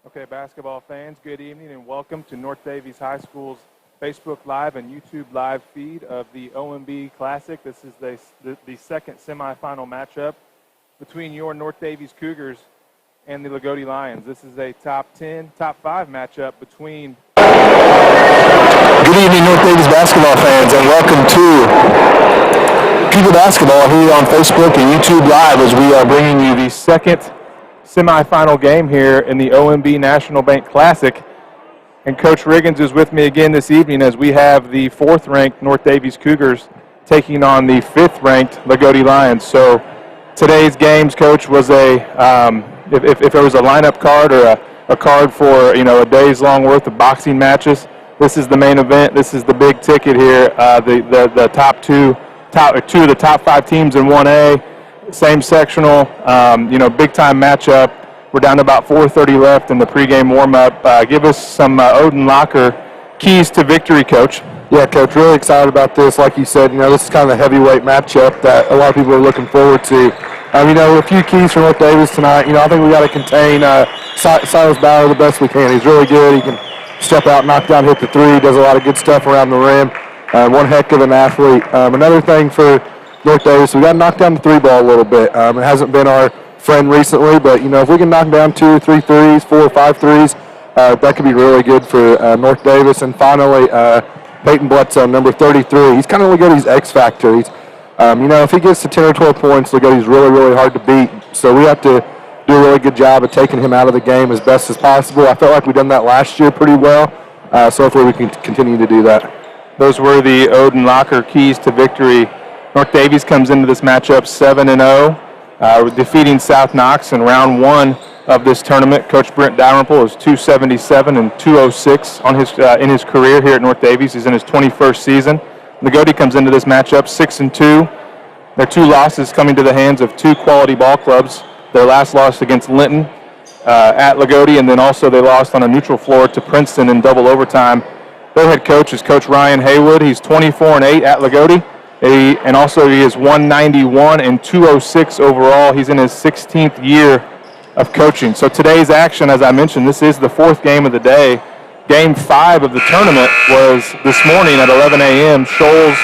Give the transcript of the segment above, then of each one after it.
Okay, basketball fans, good evening and welcome to North Daviess High School's Facebook Live and YouTube Live feed of the ONB Classic. This is the second semifinal matchup between your North Daviess Cougars and the Loogootee Lions. This is a top 5 matchup between... Good evening, North Daviess basketball fans, and welcome to Cougar Basketball here on Facebook and YouTube Live as we are bringing you the second semifinal game here in the ONB National Bank Classic. And Coach Riggins is with me again this evening as we have the 4th-ranked North Daviess Cougars taking on the 5th-ranked Loogootee Lions. So today's games, Coach, was if there was a lineup card or a card for a day's long worth of boxing matches, this is the main event. This is the big ticket here. The two of the top 5 teams in 1A. Same sectional, big-time matchup. We're down to about 4:30 left in the pregame warm-up. Give us some Odin Locker keys to victory, Coach. Yeah, Coach, really excited about this. Like you said, this is kind of a heavyweight matchup that a lot of people are looking forward to. A few keys for North Daviess tonight. I think we got to contain Silas Bauer the best we can. He's really good. He can step out, knock down, hit the three. Does a lot of good stuff around the rim. One heck of an athlete. Another thing for North Daviess, we got to knock down the 3-ball a little bit. It hasn't been our friend recently, but if we can knock down 2 or 3 threes, 4 or 5 threes, that could be really good for North Daviess. And finally, Peyton Bledsoe, number 33. He's kind of Loogootee's X factor. He's, if he gets to 10 or 12 points, Loogootee's really, really hard to beat. So we have to do a really good job of taking him out of the game as best as possible. I felt like we've done that last year pretty well, so hopefully we can continue to do that. Those were the Odin Locker keys to victory. North Daviess comes into this matchup 7-0, defeating South Knox in round 1 of this tournament. Coach Brent Dalrymple is 277 and 206 on in his career here at North Daviess. He's in his 21st season. Loogootee comes into this matchup 6-2. Their 2 losses coming to the hands of 2 quality ball clubs. Their last loss against Linton at Loogootee, and then also they lost on a neutral floor to Princeton in double overtime. Their head coach is Coach Ryan Haywood. He's 24-8 at Loogootee. And also he is 191 and 206 overall. He's in his 16th year of coaching. So today's action, as I mentioned, this is the 4th game of the day. Game 5 of the tournament was this morning at 11 a.m. Shoals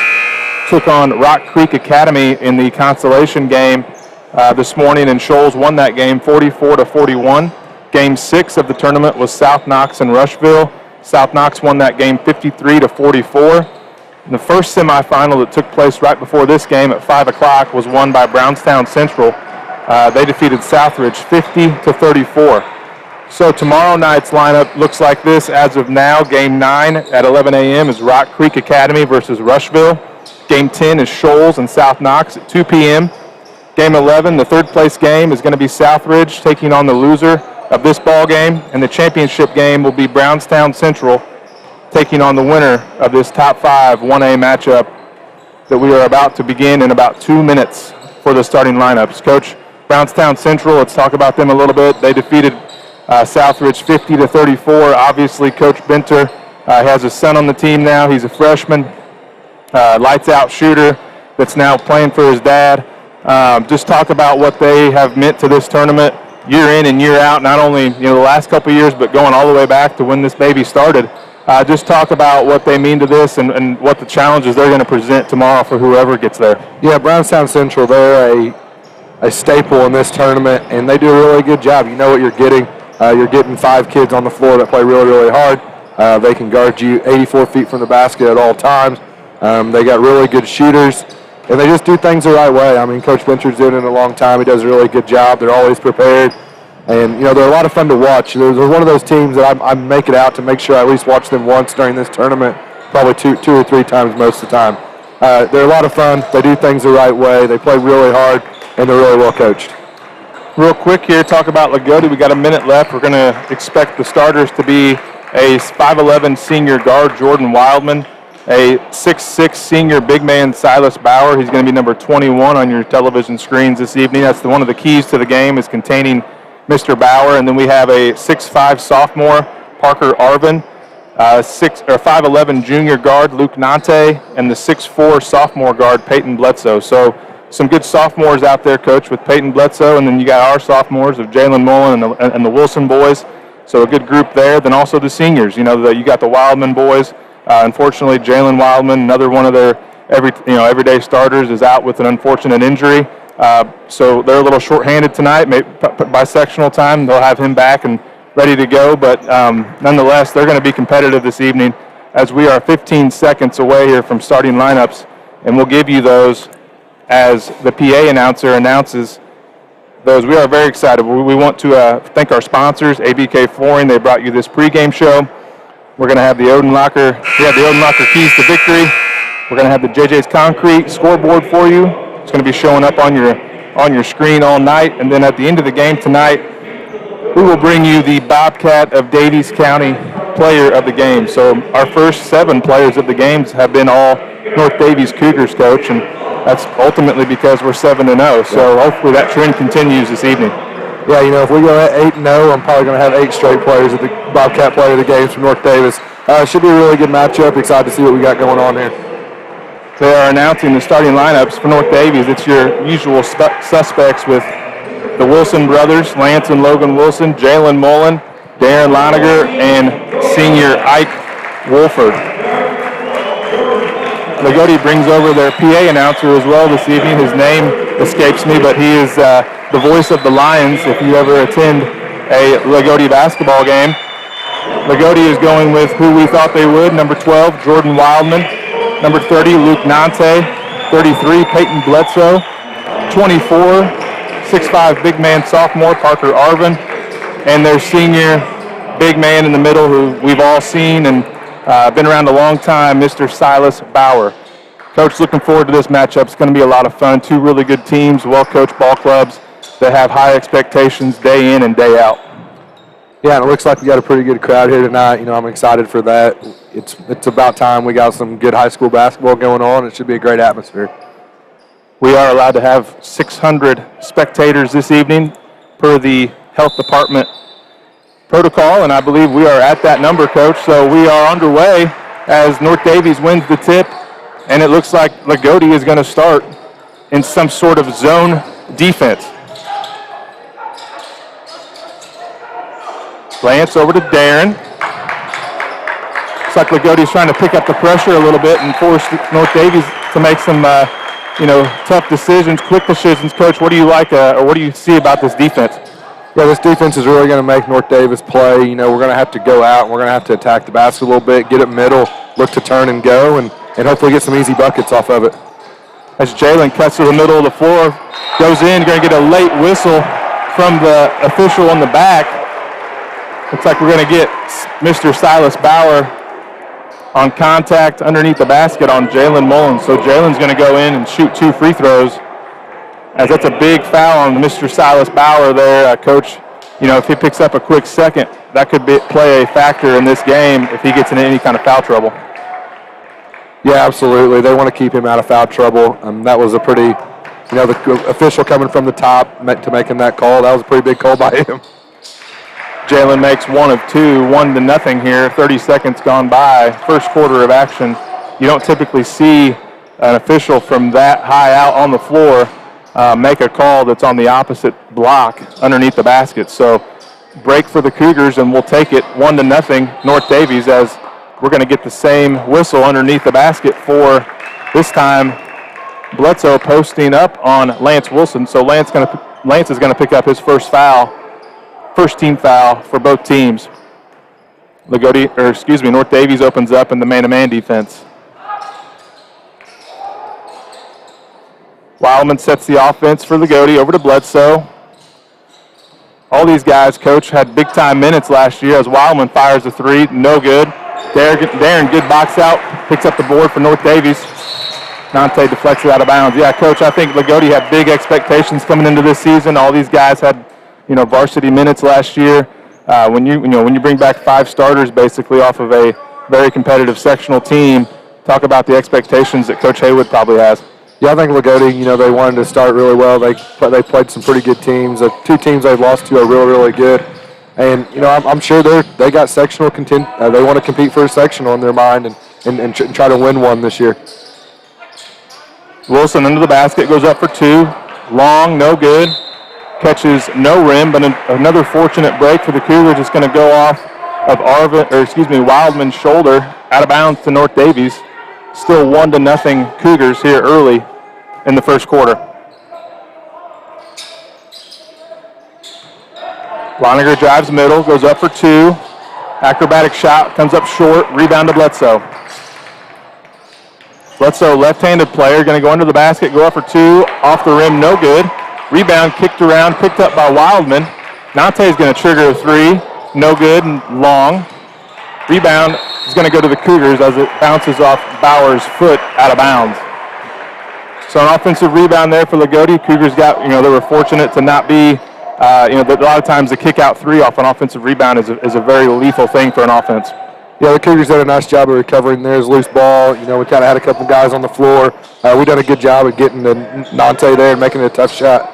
took on Rock Creek Academy in the consolation game this morning, and Shoals won that game 44-41. Game 6 of the tournament was South Knox and Rushville. South Knox won that game 53-44. The first semifinal that took place right before this game at 5 o'clock was won by Brownstown Central. They defeated Southridge 50-34. So tomorrow night's lineup looks like this as of now. Game 9 at 11 a.m. is Rock Creek Academy versus Rushville. Game 10 is Shoals and South Knox at 2 p.m. Game 11, the 3rd place game, is going to be Southridge taking on the loser of this ball game, and the championship game will be Brownstown Central taking on the winner of this top 5 1A matchup that we are about to begin in about 2 minutes for the starting lineups. Coach, Brownstown Central, let's talk about them a little bit. They defeated Southridge 50-34. Obviously, Coach Benter has a son on the team now. He's a freshman, lights-out shooter that's now playing for his dad. Just talk about what they have meant to this tournament year in and year out, not only the last couple of years, but going all the way back to when this baby started. Just talk about what they mean to this and what the challenges they're going to present tomorrow for whoever gets there. Yeah, Brownstown Central, they're a staple in this tournament, and they do a really good job. You know what you're getting. You're getting 5 kids on the floor that play really, really hard. They can guard you 84 feet from the basket at all times. They got really good shooters, and they just do things the right way. Coach Benter's doing it a long time. He does a really good job. They're always prepared. And, they're a lot of fun to watch. They're one of those teams that I make it out to make sure I at least watch them once during this tournament, probably two or three times most of the time. They're a lot of fun. They do things the right way. They play really hard, and they're really well coached. Real quick here, talk about Loogootee. We got a minute left. We're going to expect the starters to be a 5'11 senior guard, Jordan Wildman, a 6'6 senior big man, Silas Bauer. He's going to be number 21 on your television screens this evening. That's one of the keys to the game, is containing Mr. Bauer. And then we have a 6'5 sophomore, Parker Arvin, 5'11 junior guard, Luke Nante, and the 6'4 sophomore guard, Peyton Bledsoe. So some good sophomores out there, Coach, with Peyton Bledsoe, and then you got our sophomores of Jalen Mullen and the Wilson boys. So a good group there. Then also the seniors. You got the Wildman boys. Unfortunately, Jalen Wildman, another one of their everyday starters, is out with an unfortunate injury. So they're a little shorthanded tonight. By sectional time, they'll have him back and ready to go. But nonetheless, they're going to be competitive this evening, as we are 15 seconds away here from starting lineups, and we'll give you those as the PA announcer announces those. We are very excited. We want to thank our sponsors, ABK Flooring. They brought you this pregame show. We're going to have the Odin Locker. We have the Odin Locker keys to victory. We're going to have the JJ's Concrete scoreboard for you. It's going to be showing up on your screen all night. And then at the end of the game tonight, we will bring you the Bobcat of Daviess County Player of the Game. So our first 7 players of the games have been all North Daviess Cougars, Coach, and that's ultimately because we're 7-0. So hopefully that trend continues this evening. Yeah, if we go at 8-0, I'm probably going to have 8 straight players at the Bobcat Player of the Games from North Daviess. It should be a really good matchup. Excited to see what we got going on here. They are announcing the starting lineups for North Daviess. It's your usual suspects with the Wilson brothers, Lance and Logan Wilson, Jalen Mullen, Darren Loniger, and senior Ike Wolford. Loogootee brings over their PA announcer as well this evening. His name escapes me, but he is the voice of the Lions if you ever attend a Loogootee basketball game. Loogootee is going with who we thought they would. Number 12, Jordan Wildman. Number 30, Luke Nante. 33, Peyton Bledsoe. 24, 6'5", big man sophomore, Parker Arvin. And their senior big man in the middle who we've all seen and been around a long time, Mr. Silas Bauer. Coach, looking forward to this matchup. It's going to be a lot of fun. 2 really good teams, well-coached ball clubs that have high expectations day in and day out. Yeah, and it looks like we got a pretty good crowd here tonight. I'm excited for that. It's about time we got some good high school basketball going on. It should be a great atmosphere. We are allowed to have 600 spectators this evening per the health department protocol, and I believe we are at that number, Coach. So we are underway as North Daviess wins the tip, and it looks like Loogootee is going to start in some sort of zone defense. Lance over to Darren. Looks like Loogootee is trying to pick up the pressure a little bit and force North Daviess to make some, tough decisions, quick decisions. Coach, what do you like, or what do you see about this defense? Yeah, this defense is really going to make North Daviess play. We're going to have to go out and we're going to have to attack the basket a little bit, get it middle, look to turn and go, and hopefully get some easy buckets off of it. As Jalen cuts to the middle of the floor, goes in, you're going to get a late whistle from the official on the back. Looks like we're going to get Mr. Silas Bauer on contact underneath the basket on Jalen Mullen. So Jalen's going to go in and shoot 2 free throws, as that's a big foul on Mr. Silas Bauer there. Coach, if he picks up a quick second, that could play a factor in this game if he gets in any kind of foul trouble. Yeah, absolutely. They want to keep him out of foul trouble. That was a pretty, the official coming from the top to making that call. That was a pretty big call by him. Jalen makes 1 of 2, 1-0 here. 30 seconds gone by. First quarter of action. You don't typically see an official from that high out on the floor make a call that's on the opposite block underneath the basket. So break for the Cougars, and we'll take it 1-0 North Daviess, as we're going to get the same whistle underneath the basket for this time Bledsoe posting up on Lance Wilson. So Lance is going to pick up his first team foul for both teams. North Daviess opens up in the man-to-man defense. Wildman sets the offense for Loogootee over to Bledsoe. All these guys, Coach, had big-time minutes last year as Wildman fires a 3, no good. Darren, good box out, picks up the board for North Daviess. Nante deflects it out of bounds. Yeah, Coach, I think Loogootee had big expectations coming into this season. All these guys had varsity minutes last year. When you bring back 5 starters basically off of a very competitive sectional team, talk about the expectations that Coach Haywood probably has. Yeah, I think Loogootee, they wanted to start really well. They played some pretty good teams. The 2 teams they've lost to are really, really good. And, I'm sure they got sectional content. They want to compete for a sectional in their mind and try to win one this year. Wilson into the basket, goes up for 2. Long, no good. catches no rim, but another fortunate break for the Cougars. It's going to go off of Wildman's shoulder, out of bounds to North Daviess. Still 1-0 Cougars here early in the first quarter. Loninger drives middle, goes up for two. Acrobatic shot, comes up short, rebound to Bledsoe. Bledsoe, left-handed player, going to go under the basket, go up for two, off the rim, no good. Rebound kicked around, picked up by Wildman. Nante is going to trigger a three, no good and long. Rebound is going to go to the Cougars as it bounces off Bauer's foot out of bounds. So an offensive rebound there for Loogootee. Cougars got, they were fortunate to not be, a lot of times the kick out three off an offensive rebound is a very lethal thing for an offense. Yeah, the Cougars did a nice job of recovering there's loose ball. We kind of had a couple guys on the floor. We done a good job of getting the Nante there and making it a tough shot.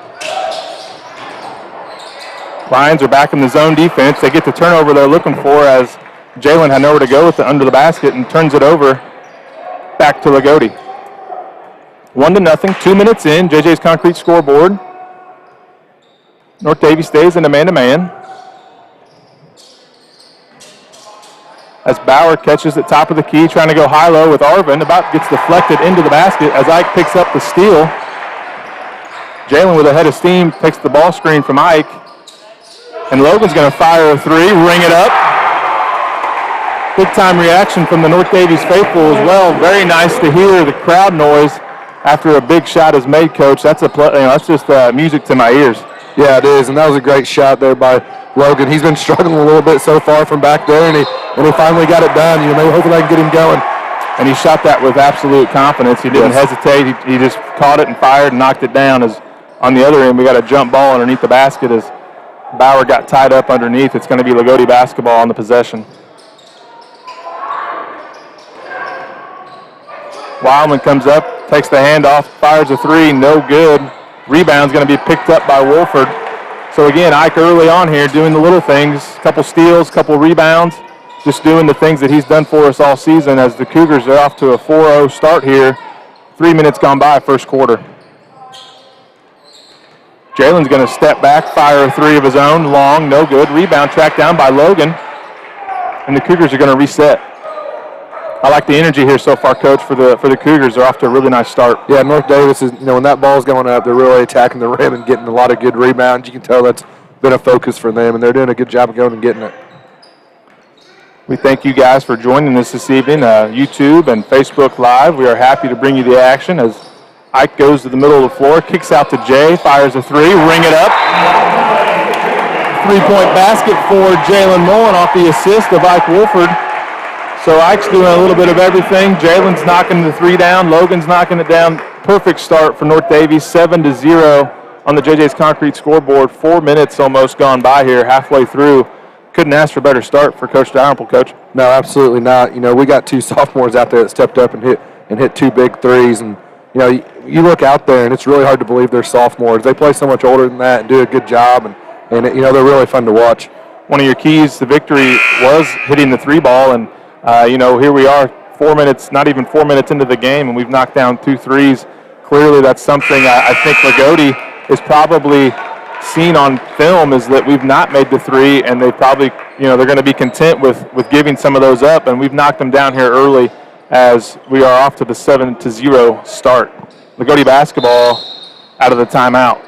Lions are back in the zone defense. They get the turnover they're looking for as Jalen had nowhere to go with it under the basket and turns it over back to Loogootee. 1-0, 2 minutes in. JJ's Concrete scoreboard. North Daviess stays in a man-to-man. As Bauer catches at top of the key, trying to go high-low with Arvin. About gets deflected into the basket as Ike picks up the steal. Jalen with a head of steam takes the ball screen from Ike. And Logan's going to fire a three, ring it up. Big-time reaction from the North Daviess faithful as well. Very nice to hear the crowd noise after a big shot is made, Coach. That's that's just music to my ears. Yeah, it is, and that was a great shot there by Logan. He's been struggling a little bit so far from back there, and he finally got it done. Hopefully I can get him going. And he shot that with absolute confidence. He didn't hesitate. He just caught it and fired and knocked it down. As on the other end, we got a jump ball underneath the basket as Bauer got tied up underneath. It's going to be Loogootee basketball on the possession. Wildman comes up, takes the handoff, fires a three, no good. Rebound's going to be picked up by Wolford. So again, Ike early on here doing the little things, couple steals, couple rebounds, just doing the things that he's done for us all season as the Cougars are off to a 4-0 start here. 3 minutes gone by, first quarter. Jalen's going to step back, fire a three of his own, long, no good. Rebound tracked down by Logan, and the Cougars are going to reset. I like the energy here so far, Coach, for the Cougars. They're off to a really nice start. Yeah, North Daviess is, when that ball's going up, they're really attacking the rim and getting a lot of good rebounds. You can tell that's been a focus for them, and they're doing a good job of going and getting it. We thank you guys for joining us this evening, YouTube and Facebook Live. We are happy to bring you the action as Ike goes to the middle of the floor, kicks out to Jay, fires a three, ring it up. 3-point basket for Jalen Mullen off the assist of Ike Wolford. So Ike's doing a little bit of everything. Jalen's knocking the three down. Logan's knocking it down. Perfect start for North Daviess, 7-0 on the JJ's Concrete scoreboard. 4 minutes almost gone by here, halfway through. Couldn't ask for a better start for Coach Dalrymple, Coach. No, absolutely not. We got two sophomores out there that stepped up and hit two big threes. And, you look out there, and it's really hard to believe they're sophomores. They play so much older than that and do a good job, and they're really fun to watch. One of your keys to victory was hitting the three ball, and here we are 4 minutes, not even 4 minutes into the game, and we've knocked down 2 threes. Clearly that's something I think Loogootee is probably seen on film, is that we've not made the three, and they probably, they're going to be content with giving some of those up, and we've knocked them down here early as we are off to the 7-0 start. Loogootee basketball out of the timeout.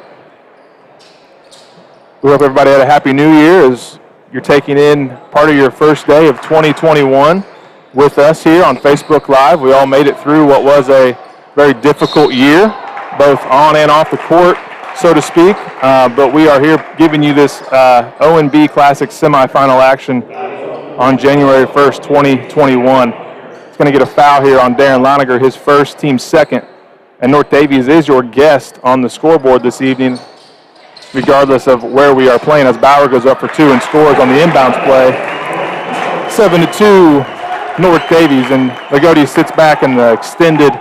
We hope everybody had a happy new year as you're taking in part of your first day of 2021 with us here on Facebook Live. We all made it through what was a very difficult year, both on and off the court, so to speak. But we are here giving you this ONB Classic semifinal action on January 1st, 2021. It's going to get a foul here on Darren Loninger, his first, team second. And North Daviess is your guest on the scoreboard this evening, regardless of where we are playing, as Bauer goes up for two and scores on the inbounds play. 7-2 North Daviess, and Loogootee sits back in the extended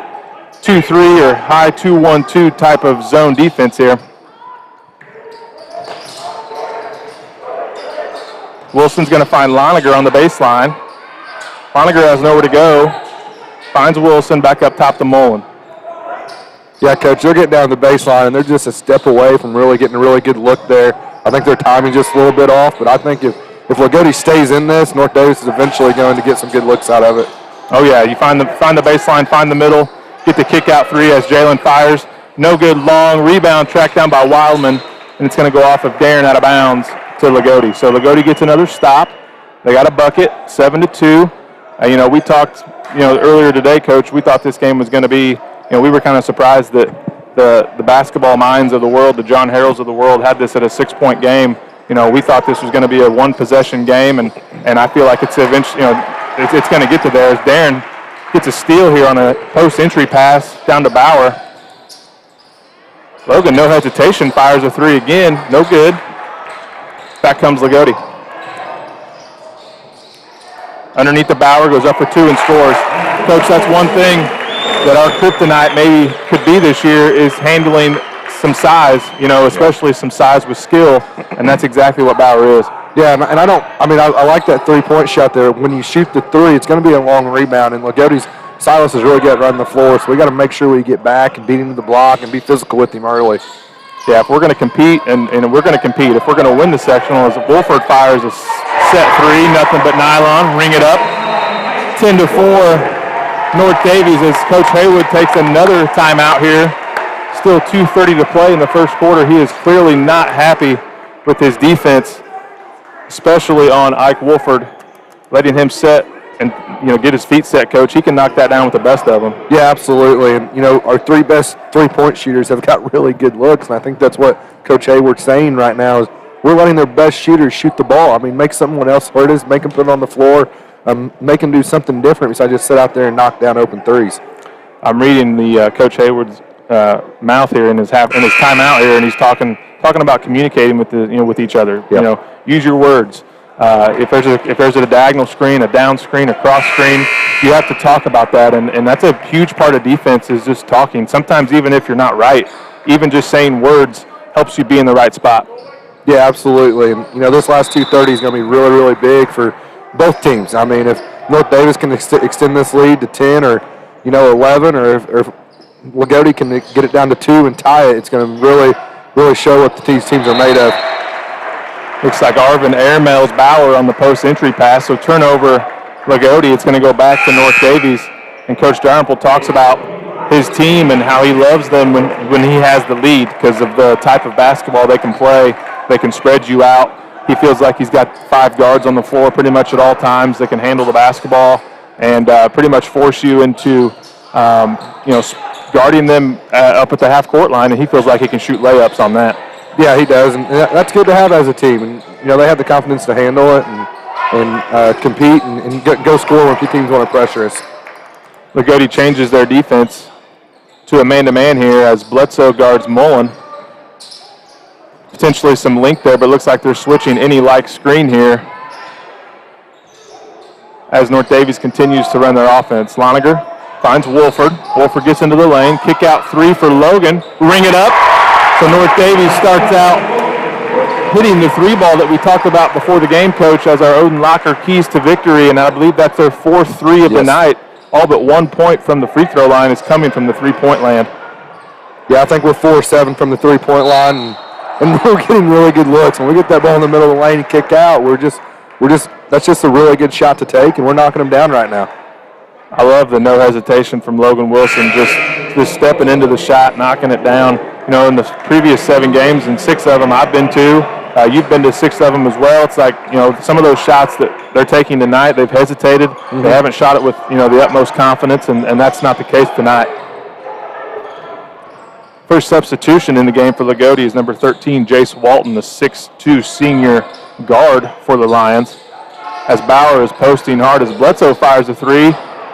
2-3 or high 2-1-2 type of zone defense here. Wilson's going to find Loninger on the baseline. Loninger has nowhere to go. Finds Wilson back up top to Mullen. Yeah, Coach, they're getting down the baseline, and they're just a step away from really getting a really good look there. I think their timing just a little bit off, but I think if Loogootee stays in this, North Daviess is eventually going to get some good looks out of it. Oh, yeah, you find the baseline, find the middle, get the kick out three as Jalen fires. No good, long rebound tracked down by Wildman, and it's going to go off of Darren out of bounds to Loogootee. So Loogootee gets another stop. They got a bucket, 7-2. We talked, earlier today, Coach, we thought this game was going to be, we were kind of surprised that the basketball minds of the world, the John Harrells of the world, had this at a 6-point game. We thought this was going to be a one-possession game, and I feel like it's eventually, it's going to get to there as Darren gets a steal here on a post-entry pass down to Bauer. Logan, no hesitation, fires a three again. No good. Back comes Loogootee. Underneath the Bauer, goes up for two and scores. Coach, that's one thing that our kryptonite maybe could be this year is handling some size, especially some size with skill, and that's exactly what Bauer is. Yeah, and I like that three-point shot there. When you shoot the three, it's going to be a long rebound, and Loogootee Silas is really good at running the floor, so we got to make sure we get back and beat him to the block and be physical with him early. Yeah, if we're going to compete, and we're going to compete, if we're going to win the sectional, as Wolford fires a set three, nothing but nylon, ring it up, 10-4, North Daviess as Coach Haywood takes another timeout here. Still 2:30 to play in the first quarter. He is clearly not happy with his defense, especially on Ike Wolford, letting him set and get his feet set, Coach. He can knock that down with the best of them. Yeah, absolutely. And our three best three-point shooters have got really good looks, and I think that's what Coach Hayward's saying right now is we're letting their best shooters shoot the ball. I mean, make someone else hurt us, make them put it on the floor, make them do something different besides just sit out there and knock down open threes. I'm reading the Coach Hayward's mouth here in his timeout here, and he's talking about communicating with with each other. Yep. Use your words. If there's a diagonal screen, a down screen, a cross screen, you have to talk about that, and that's a huge part of defense is just talking. Sometimes even if you're not right, even just saying words helps you be in the right spot. Yeah, absolutely. And this last 2:30 is going to be really, really big for both teams. I mean, if North Daviess can extend this lead to 10 or 11, or if Loogootee can get it down to 2 and tie it, it's going to really, really show what these teams are made of. Looks like Arvin airmails Bauer on the post-entry pass, so turnover Loogootee. It's going to go back to North Daviess, and Coach Dalrymple talks about his team and how he loves them when he has the lead because of the type of basketball they can play. They can spread you out. He feels like he's got 5 guards on the floor pretty much at all times that can handle the basketball and pretty much force you into, guarding them up at the half-court line, and he feels like he can shoot layups on that. Yeah, he does, and that's good to have as a team. And they have the confidence to handle it and compete and go score when teams want to pressure us. Loogootee changes their defense to a man-to-man here as Bledsoe guards Mullen. Potentially some link there, but looks like they're switching any like screen here as North Daviess continues to run their offense. Loniger finds Wolford. Wolford gets into the lane. Kick out three for Logan. Ring it up. So North Daviess starts out hitting the three ball that we talked about before the game, Coach, as our Odin Locker keys to victory, and I believe that's their 4th three of the night. All but 1 point from the free throw line is coming from the three-point land. Yeah, I think we're 4-7 from the three-point line, and we're getting really good looks. When we get that ball in the middle of the lane and kick out, that's just a really good shot to take, and we're knocking them down right now. I love the no hesitation from Logan Wilson, just stepping into the shot, knocking it down. In the previous 7 games, and 6 of them I've been to, you've been to 6 of them as well. It's like, some of those shots that they're taking tonight, they've hesitated. Mm-hmm. They haven't shot it with, the utmost confidence, and that's not the case tonight. First substitution in the game for Loogootee is number 13, Jace Walton, the 6'2 senior guard for the Lions. As Bauer is posting hard as Bledsoe fires a three.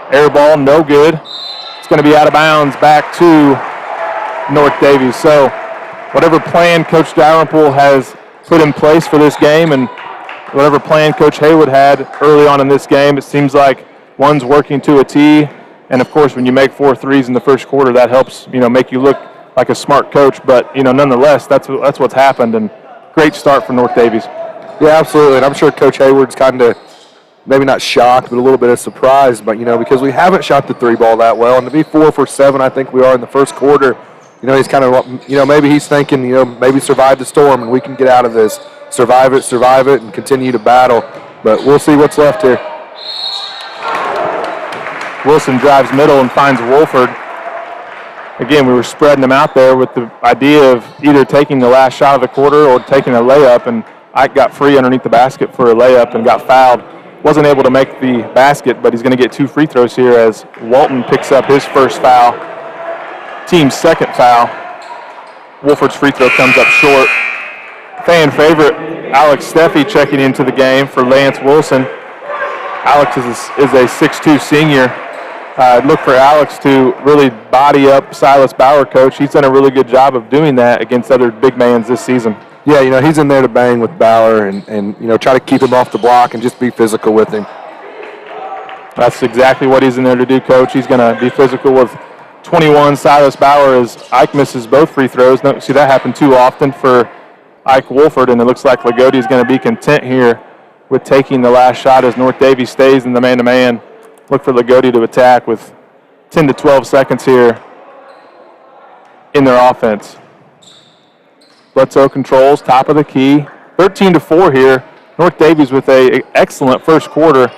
Air ball, no good. It's going to be out of bounds back to North Daviess. So whatever plan Coach Dalrymple has put in place for this game and whatever plan Coach Haywood had early on in this game, it seems like one's working to a T. And, of course, when you make 4 threes in the first quarter, that helps, make you look like a smart coach. But, nonetheless, that's what's happened. And great start for North Daviess. Yeah, absolutely. And I'm sure Coach Hayward's kind of maybe not shocked, but a little bit of surprise. But, because we haven't shot the three ball that well. And to be 4 for 7, I think we are in the first quarter, he's kind of, maybe he's thinking, maybe survive the storm and we can get out of this. Survive it, and continue to battle. But we'll see what's left here. Wilson drives middle and finds Wolford. Again, we were spreading them out there with the idea of either taking the last shot of the quarter or taking a layup, and Ike got free underneath the basket for a layup and got fouled. Wasn't able to make the basket, but he's going to get 2 free throws here as Walton picks up his first foul, team's second foul. Wolford's free throw comes up short. Fan favorite, Alex Steffi checking into the game for Lance Wilson. Alex is a 6'2 senior. Look for Alex to really body up Silas Bauer, coach. He's done a really good job of doing that against other big mans this season. Yeah, he's in there to bang with Bauer and try to keep him off the block and just be physical with him. That's exactly what he's in there to do, coach. He's going to be physical with 21, Silas Bauer, as Ike misses both free throws. Don't see that happen too often for Ike Wolford, and it looks like Loogootee is going to be content here with taking the last shot as North Daviess stays in the man-to-man. Look for Loogootee to attack with 10 to 12 seconds here in their offense. Bledsoe controls, top of the key. 13-4 here. North Daviess with an excellent first quarter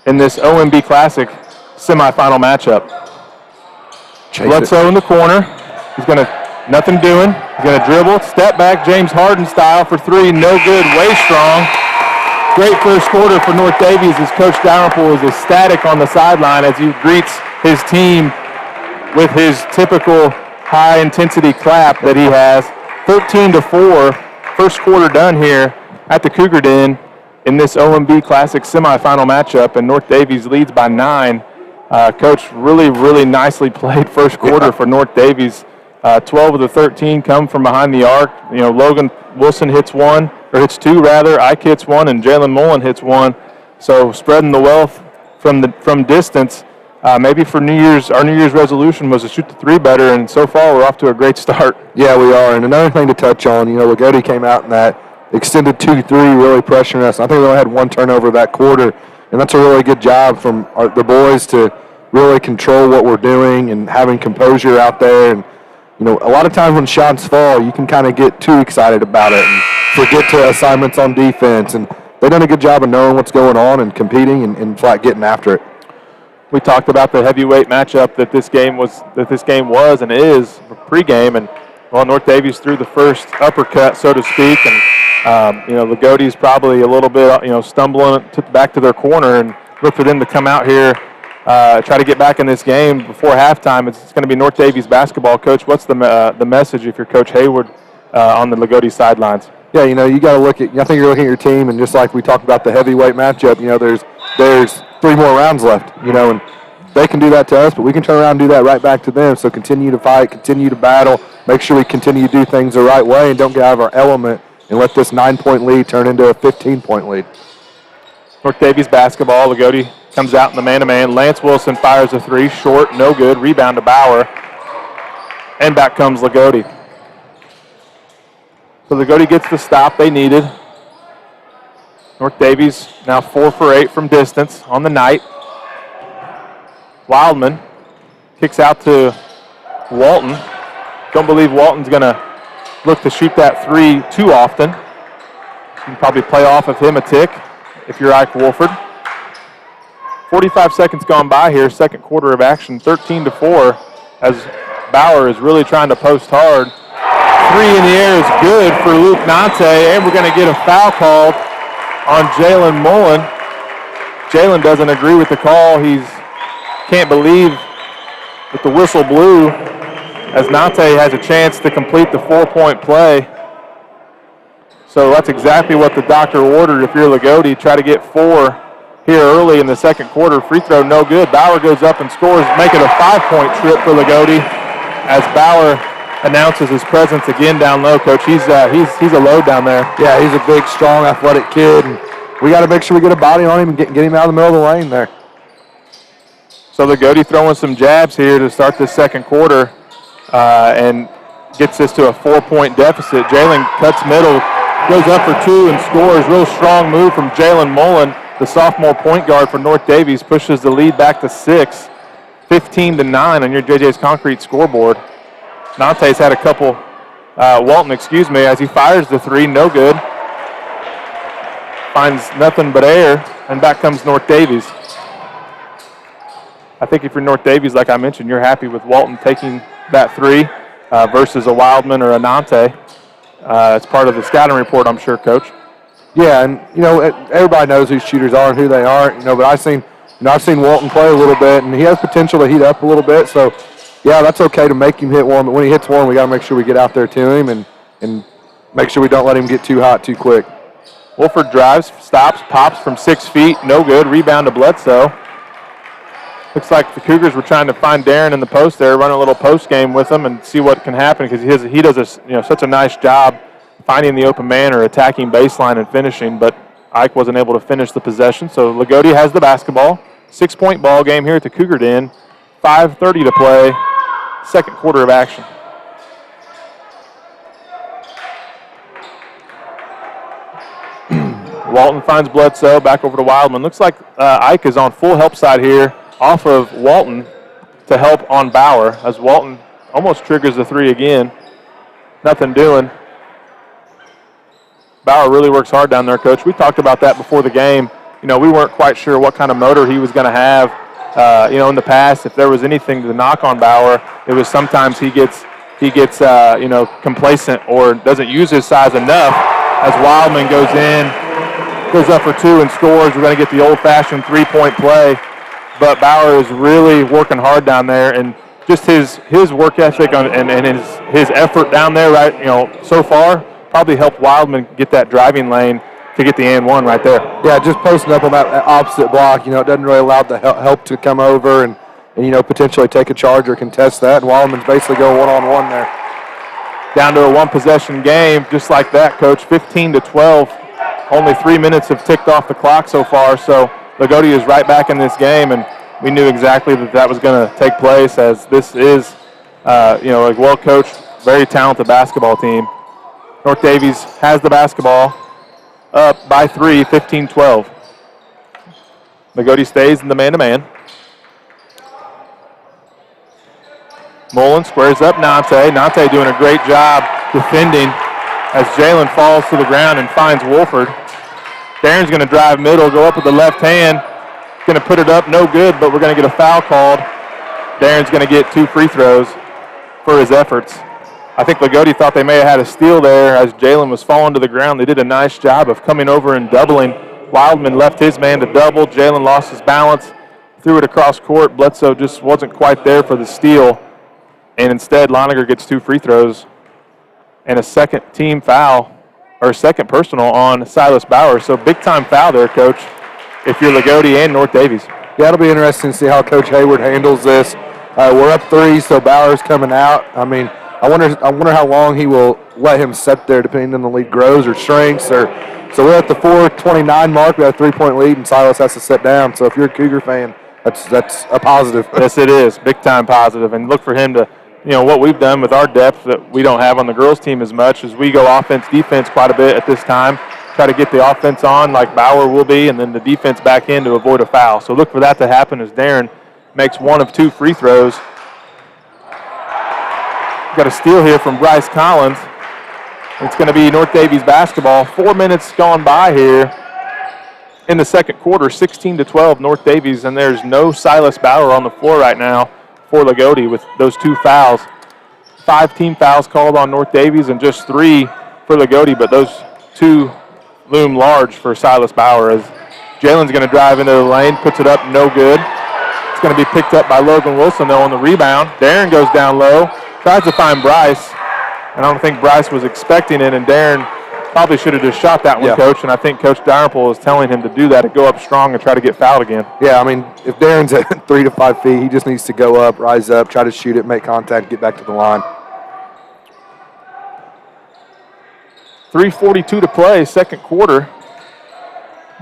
in this ONB Classic semifinal matchup. Bledsoe in the corner. He's going to, nothing doing. He's going to dribble, step back, James Harden style for 3. No good, way strong. Great first quarter for North Daviess as Coach Dalrymple is ecstatic on the sideline as he greets his team with his typical high-intensity clap that he has. 13-4, first quarter done here at the Cougar Den in this ONB Classic semifinal matchup, and North Daviess leads by 9. Coach, really, really nicely played first quarter for North Daviess. 12 of the 13 come from behind the arc. Logan Wilson hits 2, Ike hits 1, and Jalen Mullen hits 1. So spreading the wealth from distance. Maybe for our New Year's resolution was to shoot the 3 better, and so far we're off to a great start. Yeah, we are. And another thing to touch on, Loogootee came out in that extended 2-3, really pressuring us. I think we only had 1 turnover that quarter, and that's a really good job from the boys to really control what we're doing and having composure out there. And a lot of times when shots fall, you can kind of get too excited about it and forget to assignments on defense. And they've done a good job of knowing what's going on and competing and flat getting after it. We talked about the heavyweight matchup that this game was and is pregame, and North Daviess threw the first uppercut, so to speak, and Loogootee probably a little bit stumbling back to their corner, and look for them to come out here. Try to get back in this game before halftime. It's going to be North Daviess basketball. Coach, what's the message if you're Coach Hayward on the Loogootee sidelines? Yeah, you got to look at. I think you're looking at your team, and just like we talked about the heavyweight matchup, there's 3 more rounds left. And they can do that to us, but we can turn around and do that right back to them. So continue to fight, continue to battle, make sure we continue to do things the right way, and don't get out of our element and let this 9-point lead turn into a 15-point lead. North Daviess basketball. Loogootee comes out in the man-to-man. Lance Wilson fires a 3, short, no good. Rebound to Bauer. And back comes Loogootee. So Loogootee gets the stop they needed. North Daviess now 4 for 8 from distance on the night. Wildman kicks out to Walton. Don't believe Walton's going to look to shoot that 3 too often. You can probably play off of him a tick if you're Ike Wolford. 45 seconds gone by here, second quarter of action, 13-4, as Bauer is really trying to post hard. 3 in the air is good for Luke Nante, and we're going to get a foul called on Jalen Mullen. Jalen doesn't agree with the call. Can't believe that the whistle blew as Nante has a chance to complete the 4-point play. So that's exactly what the doctor ordered if you're Loogootee. Try to get 4 here early in the second quarter. Free throw no good. Bauer goes up and scores, make it a 5-point trip for Loogootee as Bauer announces his presence again down low. Coach, he's a load down there. Yeah, he's a big, strong, athletic kid, and we got to make sure we get a body on him and get him out of the middle of the lane there. So Loogootee throwing some jabs here to start this second quarter and gets this to a 4-point deficit. Jalen cuts middle, goes up for 2 and scores. Real strong move from Jalen Mullen, the sophomore point guard for North Daviess, pushes the lead back to 6, 15-9 on your JJ's Concrete scoreboard. Nante's had a couple, Walton, as he fires the three, no good. Finds nothing but air, and back comes North Daviess. I think if you're North Daviess, like I mentioned, you're happy with Walton taking that three versus a Wildman or a Nante. It's part of the scouting report, I'm sure, Coach. Yeah, and everybody knows who shooters are and who they aren't. But I've seen Walton play a little bit, and he has potential to heat up a little bit. So, yeah, that's okay to make him hit one. But when he hits one, we got to make sure we get out there to him and make sure we don't let him get too hot too quick. Wolford drives, stops, pops from 6 feet, no good. Rebound to Bledsoe. Looks like the Cougars were trying to find Darren in the post there, run a little post game with him and see what can happen because he does such a nice job finding the open man or attacking baseline and finishing, but Ike wasn't able to finish the possession. So Loogootee has the basketball. 6-point ball game here at the Cougar Den. 5:30 to play, second quarter of action. Walton finds Bledsoe, back over to Wildman. Looks like Ike is on full help side here off of Walton to help on Bauer as Walton almost triggers the three again. Nothing doing. Bauer really works hard down there, Coach. We talked about that before the game. We weren't quite sure what kind of motor he was going to have. In the past, if there was anything to knock on Bauer, it was sometimes he gets complacent or doesn't use his size enough as Wildman goes up for two and scores. We're going to get the old-fashioned three-point play. But Bauer is really working hard down there, and just his work ethic and his effort down there, right, so far, probably helped Wildman get that driving lane to get the and one right there. Yeah, just posting up on that opposite block, it doesn't really allow the help to come over and potentially take a charge or contest that, and Wildman's basically going one-on-one there. Down to a one-possession game, just like that, Coach, 15-12. Only 3 minutes have ticked off the clock so far, so Loogootee is right back in this game, and we knew exactly that was going to take place as this is, a well-coached, very talented basketball team. North Daviess has the basketball up by 3, 15-12. Loogootee stays in the man-to-man. Mullen squares up Nante. Nante doing a great job defending as Jalen falls to the ground and finds Wolford. Darren's going to drive middle, go up with the left hand. Going to put it up, no good, but we're going to get a foul called. Darren's going to get 2 free throws for his efforts. I think Loogootee thought they may have had a steal there as Jalen was falling to the ground. They did a nice job of coming over and doubling. Wildman left his man to double. Jalen lost his balance, threw it across court. Bledsoe just wasn't quite there for the steal. And instead, Loniger gets 2 free throws and a second team foul, or second personal on Silas Bauer. So big-time foul there, Coach, if you're Loogootee and North Daviess. Yeah, it'll be interesting to see how Coach Hayward handles this. We're up 3, so Bauer's coming out. I wonder how long he will let him sit there, depending on the lead grows or shrinks. So we're at the 4:29 mark. We have a 3-point lead, and Silas has to sit down. So if you're a Cougar fan, that's a positive. Yes, it is. Big-time positive. And look for him to, what we've done with our depth that we don't have on the girls' team as much as we go offense, defense quite a bit at this time. Try to get the offense on like Bauer will be, and then the defense back in to avoid a foul. So look for that to happen as Darren makes 1 of 2 free throws. Got a steal here from Bryce Collins. It's going to be North Daviess basketball. 4 minutes gone by here in the second quarter, 16-12 North Daviess, and there's no Silas Bauer on the floor right now for Loogootee with those 2 fouls. 5 team fouls called on North Daviess and just 3 for Loogootee, but those 2 loom large for Silas Bauer as Jalen's going to drive into the lane, puts it up, no good. It's going to be picked up by Logan Wilson, though, on the rebound. Darren goes down low, tries to find Bryce, and I don't think Bryce was expecting it, and Darren probably should have just shot that one, Coach, and I think Coach Dalrymple is telling him to do that, to go up strong and try to get fouled again. Yeah, if Darren's at 3 to 5 feet, he just needs to go up, rise up, try to shoot it, make contact, get back to the line. 3:42 to play, second quarter.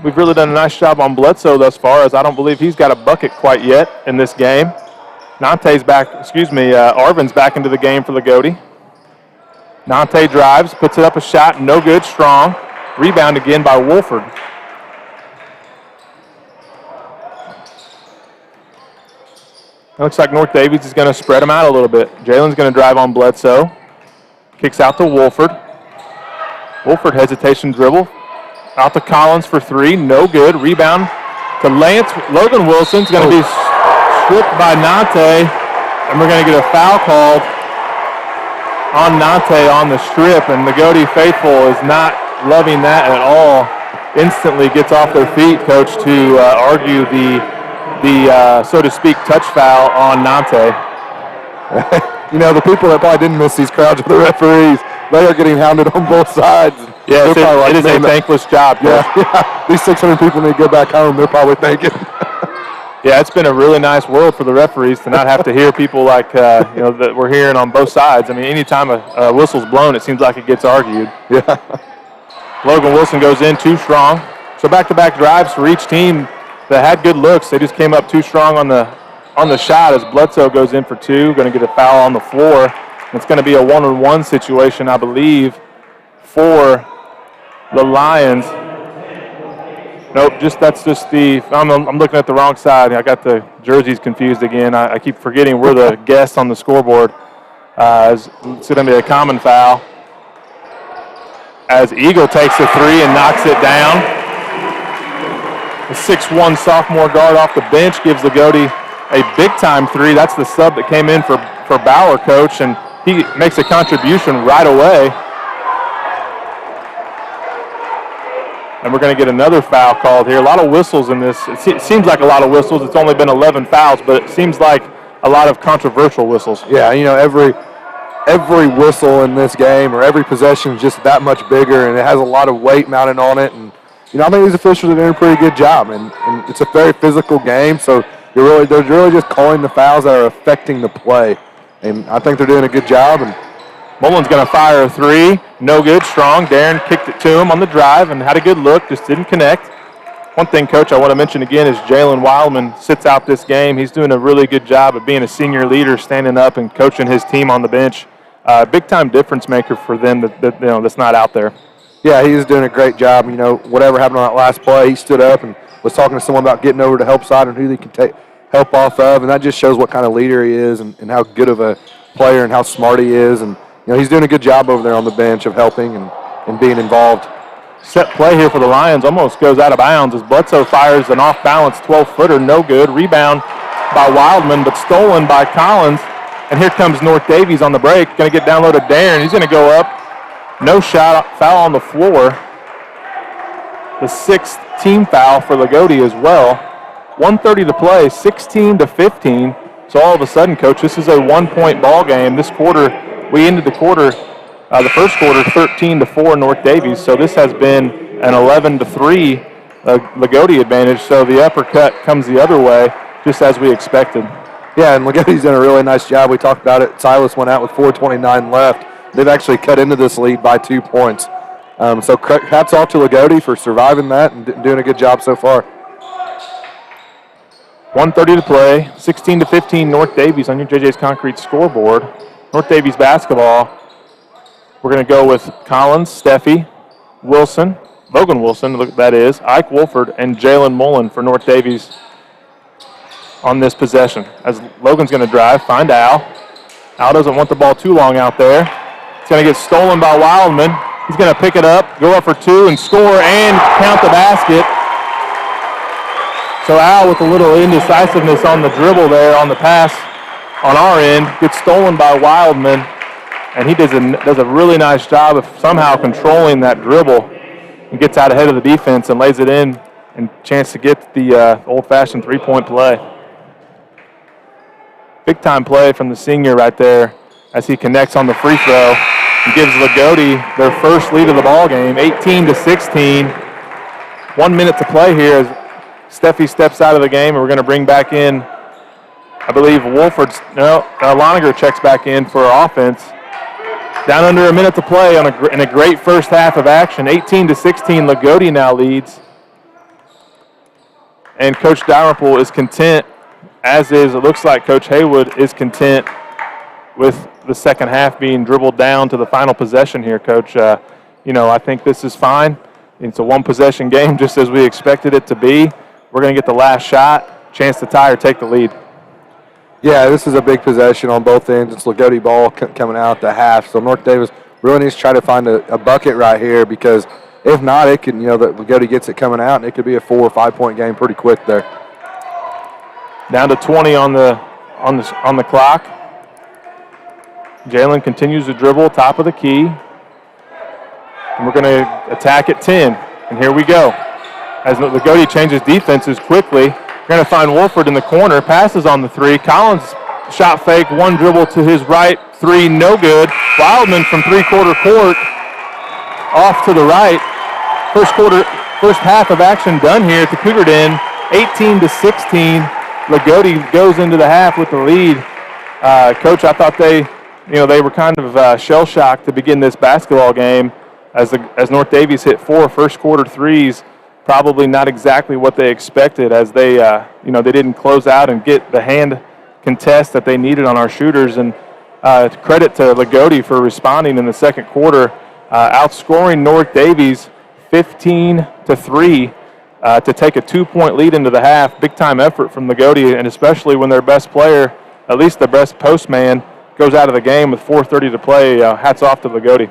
We've really done a nice job on Bledsoe thus far, as I don't believe he's got a bucket quite yet in this game. Arvin's back into the game for Loogootee. Nante drives, puts it up a shot, no good, strong. Rebound again by Wolford. It looks like North Daviess is going to spread them out a little bit. Jalen's going to drive on Bledsoe. Kicks out to Wolford. Wolford hesitation dribble. Out to Collins for three. No good. Rebound to Lance. Logan Wilson's going to be stripped by Nante. And we're going to get a foul called on Nante on the strip. And the Loogootee faithful is not loving that at all. Instantly gets off their feet, Coach, to argue the so to speak, touch foul on Nante. You know, the people that probably didn't miss these crowds are the referees. They are getting hounded on both sides. Yeah, it is a thankless job. Yeah. These 600 people need to go back home, they're probably thinking. Yeah, it's been a really nice world for the referees to not have to hear people like, that we're hearing on both sides. I mean, anytime a whistle's blown, it seems like it gets argued. Yeah. Logan Wilson goes in too strong. So back-to-back drives for each team that had good looks. They just came up too strong on the shot as Bledsoe goes in for two. Going to get a foul on the floor. It's going to be a one-on-one situation, I believe, for the Lions. Nope, that's just I'm looking at the wrong side. I got the jerseys confused again. I keep forgetting we're the guests on the scoreboard. It's going to be a common foul as Eagle takes a three and knocks it down. The 6'1" sophomore guard off the bench gives Loogootee a big-time three. That's the sub that came in for Bauer, Coach, and he makes a contribution right away. And we're going to get another foul called here. A lot of whistles in this. It seems like a lot of whistles. It's only been 11 fouls, but it seems like a lot of controversial whistles. Yeah, you know, every whistle in this game or every possession is just that much bigger, and it has a lot of weight mounted on it. And you know, I think these officials are doing a pretty good job, and it's a very physical game, so they're really just calling the fouls that are affecting the play, and I think they're doing a good job. And Mullen's going to fire a three, no good, strong. Darren kicked it to him on the drive and had a good look, just didn't connect. One thing, Coach, I want to mention again is Jalen Wildman sits out this game. He's doing a really good job of being a senior leader, standing up and coaching his team on the bench. Big-time difference maker for them that's not out there. Yeah, he's doing a great job. You know, whatever happened on that last play, he stood up and was talking to someone about getting over to help side and who they can take help off of, and that just shows what kind of leader he is and how good of a player and how smart he is. And, you know, he's doing a good job over there on the bench of helping and being involved. Set play here for the Lions almost goes out of bounds as Bledsoe fires an off-balance 12-footer, no good. Rebound by Wildman, but stolen by Collins. And here comes North Daviess on the break. Going to get down low to Darren. He's going to go up. No shot, foul on the floor. The sixth team foul for Loogootee as well. 1:30 to play, 16-15. So all of a sudden, Coach, this is a one-point ball game. This quarter, we ended the first quarter 13-4 North Daviess. So this has been an 11-3 Loogootee advantage. So the uppercut comes the other way, just as we expected. Yeah, and Loogotee's done a really nice job. We talked about it. Silas went out with 4:29 left. They've actually cut into this lead by 2 points. So hats off to Loogootee for surviving that and doing a good job so far. 1:30 to play, 16-15 North Daviess on your JJ's Concrete scoreboard. North Daviess basketball. We're going to go with Collins, Steffi, Wilson, Logan Wilson, that is, Ike Wolford, and Jalen Mullen for North Daviess on this possession. As Logan's going to drive, find Al. Al doesn't want the ball too long out there. It's going to get stolen by Wildman. He's going to pick it up, go up for two, and score and count the basket. So Al with a little indecisiveness on the dribble there on the pass on our end, gets stolen by Wildman, and he does a really nice job of somehow controlling that dribble and gets out ahead of the defense and lays it in and chance to get the old-fashioned three-point play. Big-time play from the senior right there as he connects on the free throw and gives Loogootee their first lead of the ball game, 18-16. 1 minute to play here as Steffi steps out of the game, and we're going to bring back in, I believe, Loniger checks back in for offense. Down under a minute to play in a great first half of action. 18-16, Loogootee now leads. And Coach Dalrymple is content, as is, it looks like Coach Haywood is content with the second half being dribbled down to the final possession here, Coach. I think this is fine. It's a one-possession game, just as we expected it to be. We're going to get the last shot, chance to tie or take the lead. Yeah, this is a big possession on both ends. It's Loogootee ball coming out the half. So North Daviess really needs to try to find a bucket right here because if not, it can, the Loogootee gets it coming out and it could be a 4 or 5 point game pretty quick there. Down to 20 on the clock. Jalen continues to dribble, top of the key. And we're going to attack at 10. And here we go. As Loogootee changes defenses quickly, we're going to find Wolford in the corner. Passes on the three. Collins shot fake, one dribble to his right. Three, no good. Wildman from three-quarter court off to the right. First half of action done here at the Cougar Den. 18-16. Loogootee goes into the half with the lead. Coach, I thought they were kind of shell-shocked to begin this basketball game as North Daviess hit 4 first-quarter threes. Probably not exactly what they expected as they didn't close out and get the hand contest that they needed on our shooters. And credit to Loogootee for responding in the second quarter, outscoring North Daviess 15-3 to take a 2-point lead into the half. Big-time effort from Loogootee, and especially when their best player, at least the best postman, goes out of the game with 4:30 to play. Hats off to Loogootee.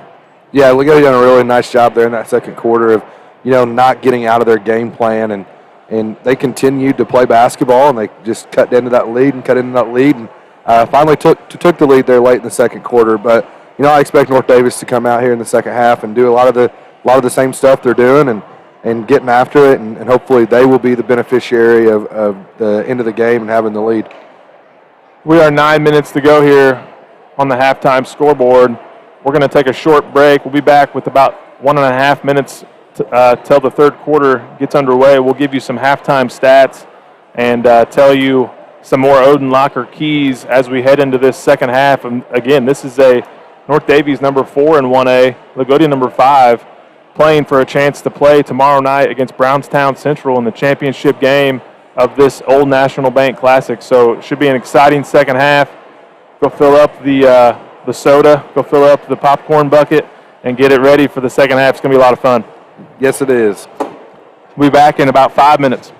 Yeah, Loogootee done a really nice job there in that second quarter of not getting out of their game plan, and they continued to play basketball, and they just cut into that lead and finally took the lead there late in the second quarter. But I expect North Daviess to come out here in the second half and do a lot of the same stuff they're doing and getting after it, and hopefully they will be the beneficiary of the end of the game and having the lead. We are 9 minutes to go here on the halftime scoreboard. We're going to take a short break. We'll be back with about 1.5 minutes till the third quarter gets underway. We'll give you some halftime stats and tell you some more Odin Locker keys as we head into this second half. And again, this is a North Daviess number 4 in 1A, Loogootee number 5, playing for a chance to play tomorrow night against Brownstown Central in the championship game of this Old National Bank Classic. So it should be an exciting second half. Go fill up the soda, go fill up the popcorn bucket, and get it ready for the second half. It's going to be a lot of fun. Yes, it is. We'll be back in about 5 minutes.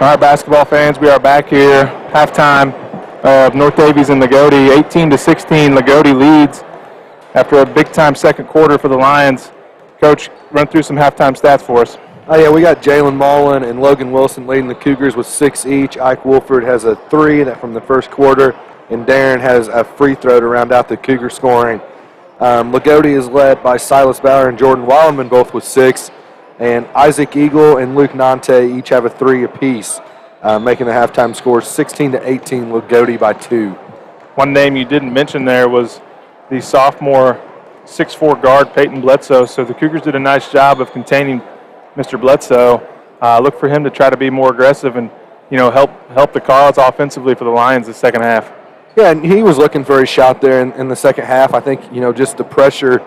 All right, basketball fans, we are back here. Halftime of North Daviess and Loogootee. 18-16, Loogootee leads after a big-time second quarter for the Lions. Coach, run through some halftime stats for us. Oh, yeah, we got Jalen Mullen and Logan Wilson leading the Cougars with 6 each. Ike Wolford has a 3 from the first quarter, and Darren has a free throw to round out the Cougar scoring. Loogootee is led by Silas Bauer and Jordan Wildman, both with 6. And Isaac Eagle and Luke Nante each have a 3 apiece, making the halftime score 16-18, Loogootee by 2. One name you didn't mention there was the sophomore 6'4" guard, Peyton Bledsoe. So the Cougars did a nice job of containing Mr. Bledsoe. Look for him to try to be more aggressive and, help the cause offensively for the Lions the second half. Yeah, and he was looking for his shot there in the second half. I think, just the pressure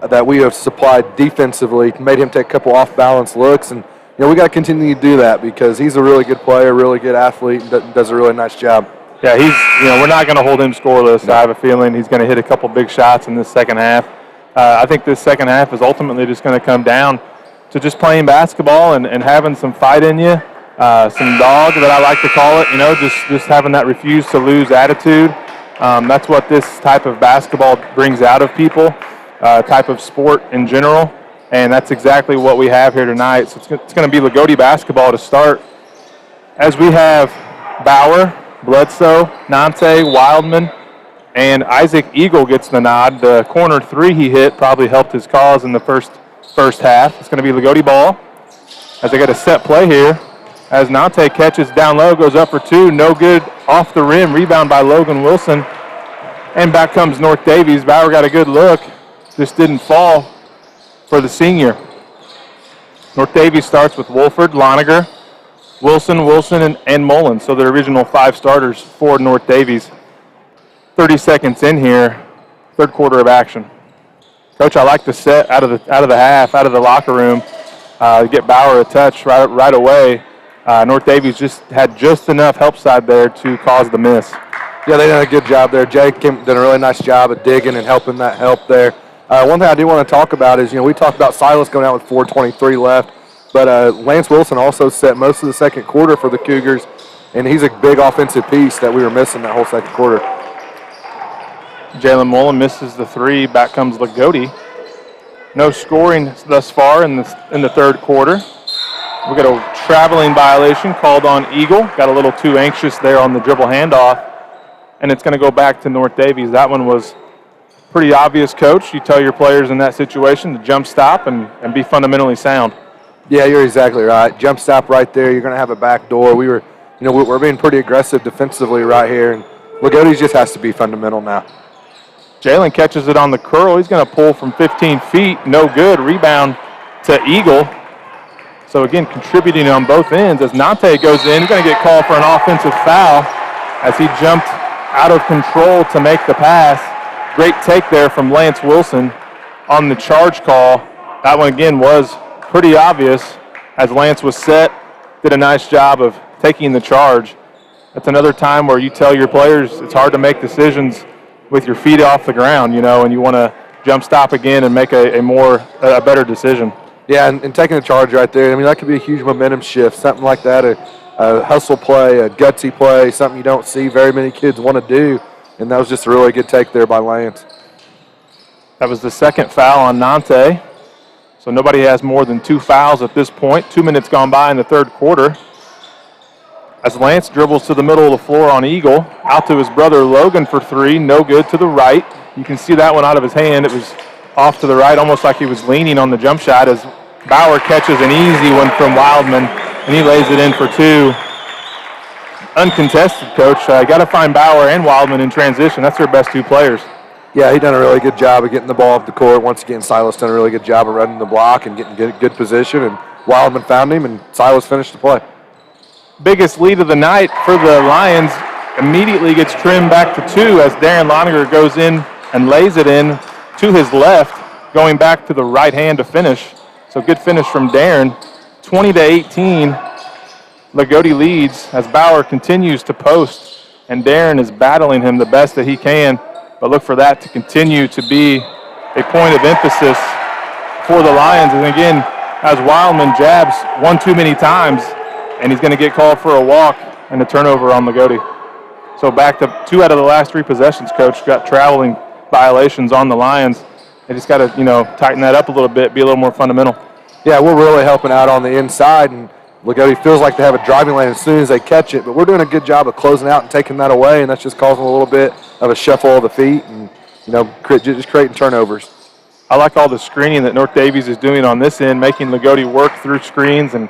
that we have supplied defensively made him take a couple off-balance looks. And, we got to continue to do that because he's a really good player, really good athlete, and does a really nice job. Yeah, we're not going to hold him scoreless. No. I have a feeling he's going to hit a couple big shots in this second half. I think this second half is ultimately just going to come down to just playing basketball and having some fight in you, some dog that I like to call it, just having that refuse to lose attitude. That's what this type of basketball brings out of people. Type of sport in general, and that's exactly what we have here tonight. So it's going to be Loogootee basketball to start, as we have Bauer, Bledsoe, Nante, Wildman, and Isaac Eagle gets the nod. The corner 3 he hit probably helped his cause in the first half. It's going to be Loogootee ball as they get a set play here, as Nante catches down low, goes up for 2, no good, off the rim, rebound by Logan Wilson, and back comes North Daviess. Bauer got a good look. Just didn't fall for the senior. North Daviess starts with Wolford, Loniger, Wilson, and Mullen. So the original 5 starters for North Daviess. 30 seconds in here, third quarter of action. Coach, I like the set out of the half, out of the locker room. Get Bauer a touch right away. North Daviess just had just enough help side there to cause the miss. Yeah, they did a good job there. Jake did a really nice job of digging and helping that help there. One thing I do want to talk about is, we talked about Silas going out with 4:23 left, but Lance Wilson also set most of the second quarter for the Cougars, and he's a big offensive piece that we were missing that whole second quarter. Jalen Mullen misses the 3. Back comes Loogootee. No scoring thus far in the third quarter. We got a traveling violation called on Eagle. Got a little too anxious there on the dribble handoff, and it's going to go back to North Daviess. That one was pretty obvious, Coach. You tell your players in that situation to jump stop and be fundamentally sound. Yeah, you're exactly right. Jump stop right there. You're going to have a back door. We're being pretty aggressive defensively right here, and Loogootee just has to be fundamental now. Jalen catches it on the curl. He's going to pull from 15 feet. No good. Rebound to Eagle. So, again, contributing on both ends. As Nante goes in, he's going to get called for an offensive foul as he jumped out of control to make the pass. Great take there from Lance Wilson on the charge call. That one, again, was pretty obvious as Lance was set, did a nice job of taking the charge. That's another time where you tell your players it's hard to make decisions with your feet off the ground, and you want to jump stop again and make a better decision. Yeah, and taking the charge right there, that could be a huge momentum shift, something like that, a hustle play, a gutsy play, something you don't see very many kids want to do. And that was just a really good take there by Lance. That was the second foul on Nante. So nobody has more than 2 fouls at this point. 2 minutes gone by in the third quarter. As Lance dribbles to the middle of the floor on Eagle, out to his brother Logan for 3, no good, to the right. You can see that one out of his hand. It was off to the right, almost like he was leaning on the jump shot, as Bauer catches an easy one from Wildman, and he lays it in for 2. Uncontested, Coach. Got to find Bauer and Wildman in transition. That's their best 2 players. Yeah, he done a really good job of getting the ball off the court. Once again, Silas done a really good job of running the block and getting good position, and Wildman found him, and Silas finished the play. Biggest lead of the night for the Lions immediately gets trimmed back to 2 as Darren Loniger goes in and lays it in to his left, going back to the right hand to finish. So good finish from Darren. 20-18. Loogootee leads as Bauer continues to post, and Darren is battling him the best that he can. But look for that to continue to be a point of emphasis for the Lions. And again, as Wildman jabs one too many times, and he's going to get called for a walk and a turnover on Loogootee. So back to 2 out of the last 3 possessions, Coach. Got traveling violations on the Lions. They just got to, tighten that up a little bit, be a little more fundamental. Yeah, we're really helping out on the inside, and Loogootee feels like they have a driving lane as soon as they catch it, but we're doing a good job of closing out and taking that away, and that's just causing a little bit of a shuffle of the feet and, just creating turnovers. I like all the screening that North Daviess is doing on this end, making Loogootee work through screens and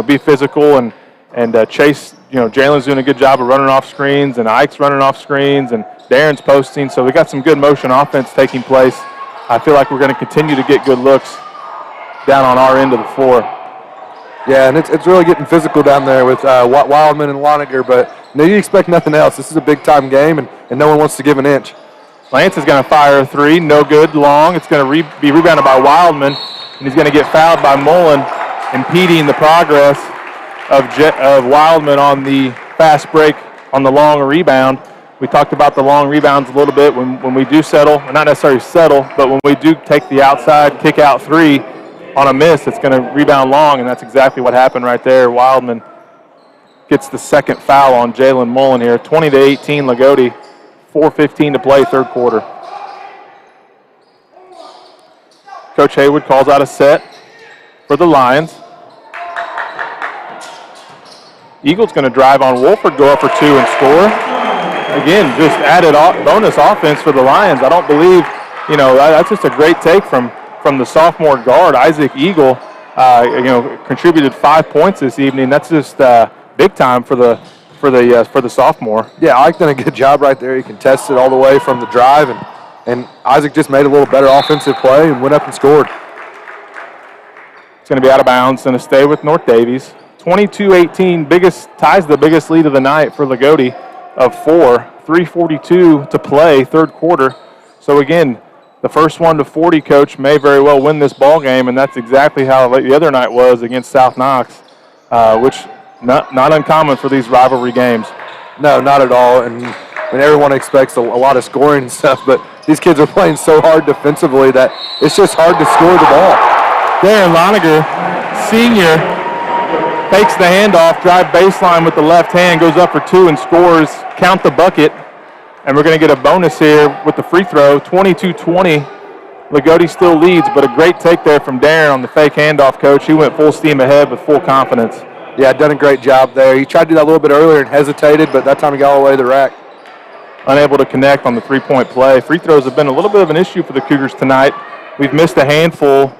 be physical and chase. Jalen's doing a good job of running off screens, and Ike's running off screens, and Darren's posting. So we got some good motion offense taking place. I feel like we're going to continue to get good looks down on our end of the floor. Yeah, and it's really getting physical down there with Wildman and Loniger, but you expect nothing else. This is a big-time game, and no one wants to give an inch. Lance is going to fire a 3, no good, long. It's going to be rebounded by Wildman, and he's going to get fouled by Mullen, impeding the progress of Wildman on the fast break on the long rebound. We talked about the long rebounds a little bit when we do settle, or not necessarily settle, but when we do take the outside kick out 3 on a miss, it's going to rebound long, and that's exactly what happened right there. Wildman gets the second foul on Jalen Mullen here. 20-18 Loogootee, 4:15 to play, third quarter. Coach Haywood calls out a set for the Lions. Eagles going to drive on Wolford, go up for 2 and score. Again, just added bonus offense for the Lions. I don't believe, that's just a great take from the sophomore guard, Isaac Eagle. Contributed 5 points this evening. That's just big time for the sophomore. Yeah, Ike done a good job right there. He contested all the way from the drive, and Isaac just made a little better offensive play and went up and scored. It's going to be out of bounds. Going to stay with North Daviess. 22-18, ties the biggest lead of the night for Loogootee of 4. 3:42 to play, third quarter. So again, the first 1 to 40 coach may very well win this ball game, and that's exactly how the other night was against South Knox, which not uncommon for these rivalry games. No, not at all. And everyone expects a lot of scoring and stuff, but these kids are playing so hard defensively that it's just hard to score the ball. Darren Loniger, senior, fakes the handoff, drive baseline with the left hand, goes up for 2 and scores. Count the bucket, and we're going to get a bonus here with the free throw. 22-20. Loogootee still leads, but a great take there from Darren on the fake handoff, Coach. He went full steam ahead with full confidence. Yeah, done a great job there. He tried to do that a little bit earlier and hesitated, but that time he got all the way to the rack. Unable to connect on the three-point play. Free throws have been a little bit of an issue for the Cougars tonight. We've missed a handful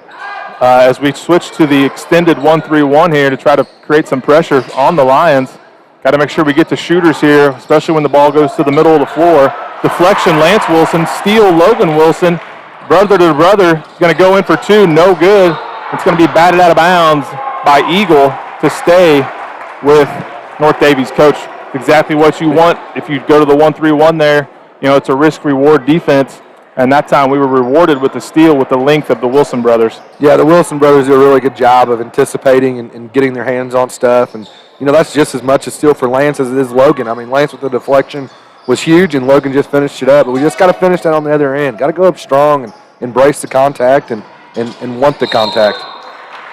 as we switch to the extended 1-3-1 here to try to create some pressure on the Lions. Got to make sure we get to shooters here, especially when the ball goes to the middle of the floor. Deflection, Lance Wilson. Steal, Logan Wilson. Brother to brother. He's going to go in for 2. No good. It's going to be batted out of bounds by Eagle to stay with North Daviess. Coach, exactly what you want. If you go to the 1-3-1 there, it's a risk-reward defense. And that time we were rewarded with the steal with the length of the Wilson brothers. Yeah, the Wilson brothers do a really good job of anticipating and getting their hands on stuff. And, that's just as much a steal for Lance as it is Logan. I mean, Lance with the deflection was huge, and Logan just finished it up. But we just got to finish that on the other end. Got to go up strong and embrace the contact and want the contact.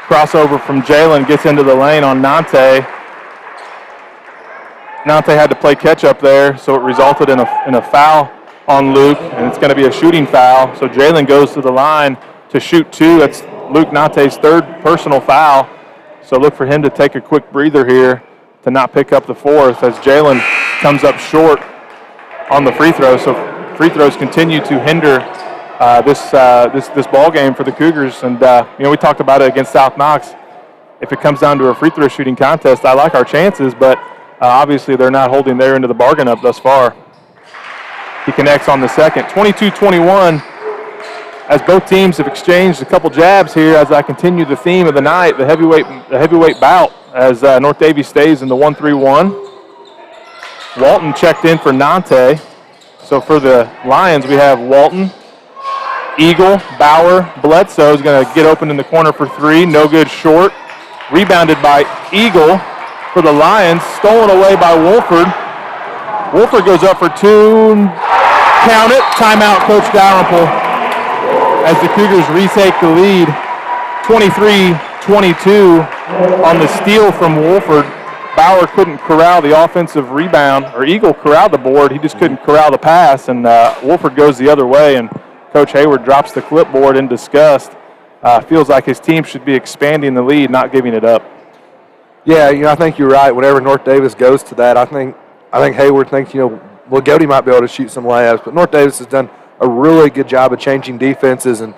Crossover from Jalen gets into the lane on Nante. Nante had to play catch-up there, so it resulted in a foul on Luke, and it's going to be a shooting foul. So Jalen goes to the line to shoot 2. That's Luke Nante's 3rd personal foul. So look for him to take a quick breather here to not pick up the 4th as Jalen comes up short on the free throw. So free throws continue to hinder this ball game for the Cougars. And we talked about it against South Knox. If it comes down to a free throw shooting contest, I like our chances, but obviously they're not holding their end of the bargain up thus far. He connects on the second. 22-21 as both teams have exchanged a couple jabs here as I continue the theme of the night, the heavyweight bout as North Daviess stays in the 1-3-1. Walton checked in for Nante. So for the Lions, we have Walton, Eagle, Bauer, Bledsoe is going to get open in the corner for 3. No good short. Rebounded by Eagle for the Lions. Stolen away by Wolford. Wolford goes up for 2. Count it. Timeout, Coach Dalrymple. As the Cougars retake the lead, 23-22. On the steal from Wolford, Bauer couldn't corral the offensive rebound, or Eagle corralled the board. He just couldn't corral the pass, and Wolford goes the other way, and Coach Hayward drops the clipboard in disgust. Feels like his team should be expanding the lead, not giving it up. Yeah, I think you're right. Whenever North Daviess goes to that, I think Hayward thinks, Loogootee might be able to shoot some layups, but North Daviess has done a really good job of changing defenses, and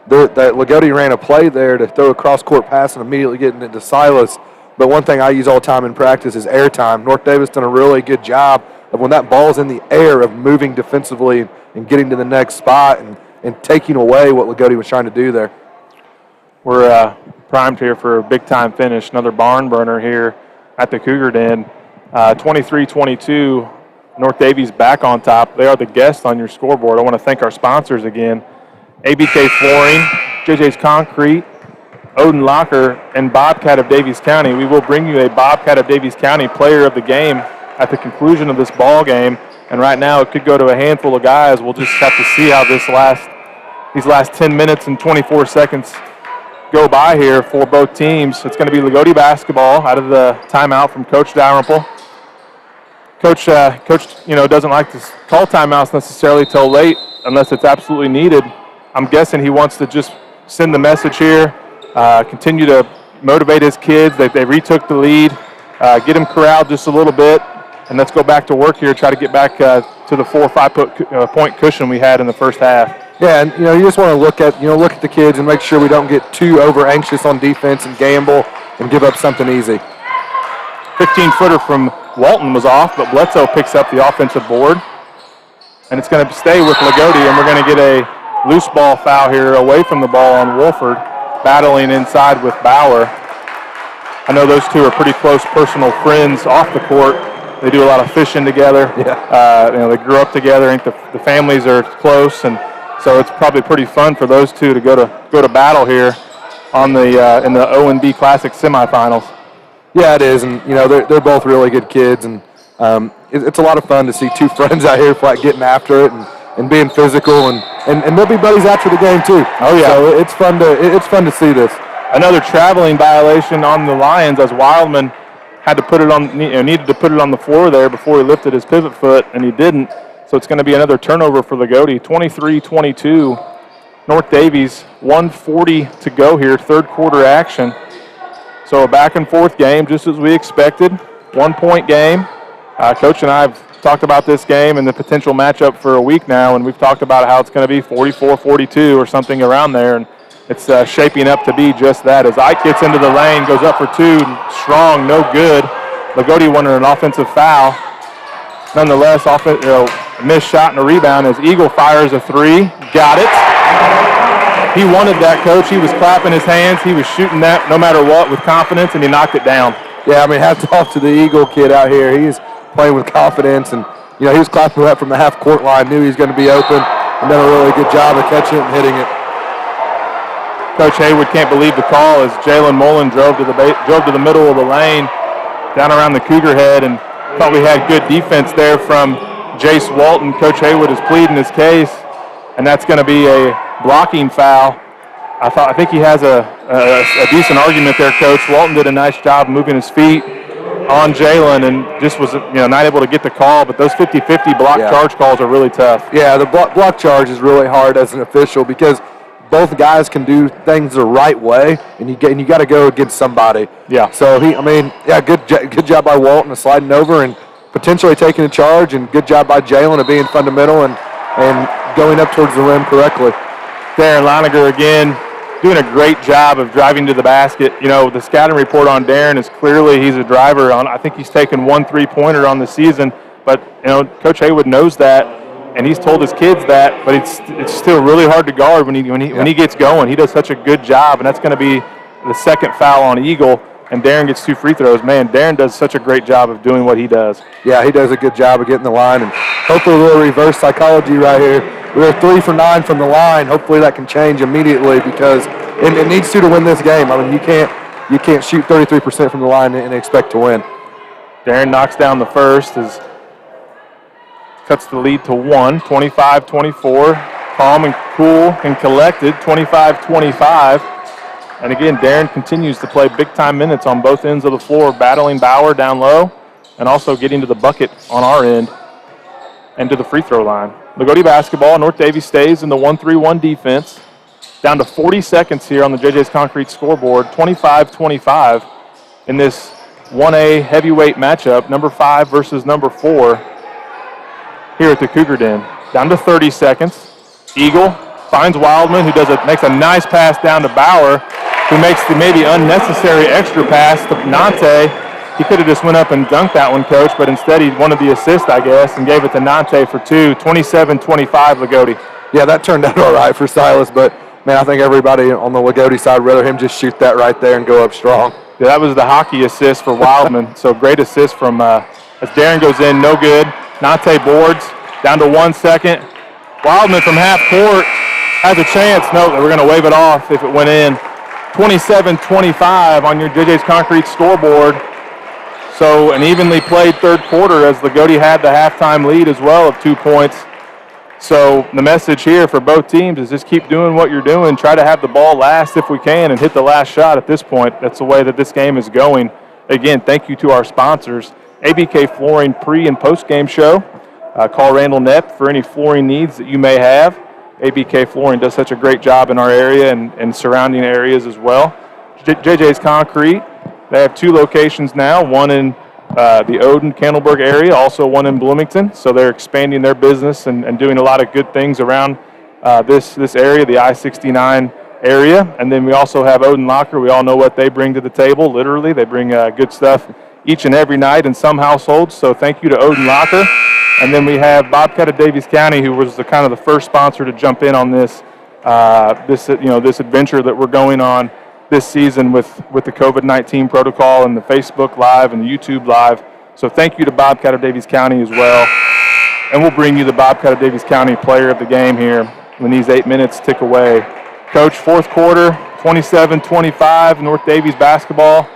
that Loogootee ran a play there to throw a cross-court pass and immediately getting into Silas. But one thing I use all the time in practice is air time. North Daviess done a really good job of when that ball's in the air of moving defensively and getting to the next spot and taking away what Loogootee was trying to do there. We're primed here for a big-time finish. Another barn burner here at the Cougar Den. 23-22, North Daviess back on top. They are the guests on your scoreboard. I want to thank our sponsors again. ABK Flooring, JJ's Concrete, Odin Locker, and Bobcat of Daviess County. We will bring you a Bobcat of Daviess County player of the game at the conclusion of this ball game. And right now it could go to a handful of guys. We'll just have to see how these last 10 minutes and 24 seconds go by here for both teams. It's going to be Loogootee basketball out of the timeout from Coach Dalrymple. Coach, doesn't like to call timeouts necessarily till late unless it's absolutely needed. I'm guessing he wants to just send the message here, continue to motivate his kids. They retook the lead, get them corralled just a little bit, and let's go back to work here, try to get back to the 4 or 5 point cushion we had in the first half. Yeah, and you just want to look at the kids and make sure we don't get too over anxious on defense and gamble and give up something easy. 15-footer from Walton was off, but Bledsoe picks up the offensive board, and it's going to stay with Loogootee, and we're going to get a loose ball foul here away from the ball on Wolford, battling inside with Bauer. I know those two are pretty close personal friends off the court. They do a lot of fishing together. Yeah. They grew up together. I think the families are close, and so it's probably pretty fun for those two to go to battle here on the in the ONB Classic semifinals. Yeah, it is, and they're both really good kids, and it's a lot of fun to see two friends out here like getting after it and being physical, and they'll be buddies after the game too. Oh yeah, so it's fun to see this. Another traveling violation on the Lions as Wildman had to put it on, needed to put it on the floor there before he lifted his pivot foot, and he didn't. So it's going to be another turnover for Loogootee. 23-22, North Daviess, 1:40 to go here, third quarter action. So a back and forth game, just as we expected. 1 point game. Coach and I have talked about this game and the potential matchup for a week now, and we've talked about how it's going to be 44-42 or something around there, and it's shaping up to be just that. As Ike gets into the lane, goes up for two, strong, no good. Loogootee wanted an offensive foul. Nonetheless, a missed shot and a rebound as Eagle fires a three. Got it. He wanted that, Coach. He was clapping his hands. He was shooting that no matter what with confidence, and he knocked it down. Yeah, hats off to the Eagle kid out here. He's playing with confidence, and he was clapping that from the half-court line, knew he was going to be open, and done a really good job of catching it and hitting it. Coach Hayward can't believe the call as Jalen Mullen drove to the middle of the lane, down around the Cougar head, and thought we had good defense there from Jace Walton. Coach Hayward is pleading his case, and that's going to be a blocking foul. I think he has a decent argument there, Coach. Walton did a nice job moving his feet on Jalen and just was not able to get the call, but those 50-50 block charge calls are really tough. Yeah, the block charge is really hard as an official because both guys can do things the right way, and you got to go against somebody. Yeah. So good job by Walton of sliding over and potentially taking a charge, and good job by Jalen of being fundamental and going up towards the rim correctly. Darren Leininger again doing a great job of driving to the basket. The scouting report on Darren is clearly he's a driver. I think he's taken 1 3-pointer on the season, but Coach Haywood knows that, and he's told his kids that. But it's still really hard to guard when he gets going. He does such a good job, and that's going to be the second foul on Eagle. And Darren gets 2 free throws. Man, Darren does such a great job of doing what he does. Yeah, he does a good job of getting the line, and hopefully a little reverse psychology right here. We're 3 for 9 from the line. Hopefully that can change immediately because it needs to win this game. You can't shoot 33% from the line and expect to win. Darren knocks down the first, cuts the lead to 1, 25-24. Calm and cool and collected, 25-25. And again, Darren continues to play big-time minutes on both ends of the floor, battling Bauer down low and also getting to the bucket on our end and to the free throw line. Loogootee basketball. North Daviess stays in the 1-3-1 defense. Down to 40 seconds here on the JJ's Concrete scoreboard, 25-25 in this 1A heavyweight matchup, number 5 versus number 4 here at the Cougar Den. Down to 30 seconds. Eagle finds Wildman, who makes a nice pass down to Bauer, who makes the maybe unnecessary extra pass to Nante. He could have just went up and dunked that one, Coach, but instead he wanted the assist, I guess, and gave it to Nante for 2. 27-25 Loogootee. Yeah, that turned out all right for Silas, but, man, I think everybody on the Loogootee side would rather him just shoot that right there and go up strong. Yeah, that was the hockey assist for Wildman. So great assist from as Darren goes in, no good. Nante boards, down to 1 second. Wildman from half court has a chance. No, we're going to wave it off if it went in. 27-25 on your JJ's Concrete scoreboard. So an evenly played third quarter as Loogootee had the halftime lead as well of 2 points. So the message here for both teams is just keep doing what you're doing. Try to have the ball last if we can and hit the last shot at this point. That's the way that this game is going. Again, thank you to our sponsors. ABK Flooring pre- and post-game show. Call Randall Knepp for any flooring needs that you may have. ABK Flooring does such a great job in our area and surrounding areas as well. JJ's Concrete, they have 2 locations now, one in the Odin-Candleburg area, also one in Bloomington. So they're expanding their business and doing a lot of good things around this area, the I-69 area. And then we also have Odin Locker. We all know what they bring to the table, literally. They bring good stuff each and every night in some households. So thank you to Odin Locker. And then we have Bobcat of Daviess County, who was the first sponsor to jump in on this adventure that we're going on this season with the COVID-19 protocol and the Facebook Live and the YouTube Live. So thank you to Bobcat of Daviess County as well. And we'll bring you the Bobcat of Daviess County player of the game here when these 8 minutes tick away. Coach, fourth quarter, 27-25, North Daviess basketball.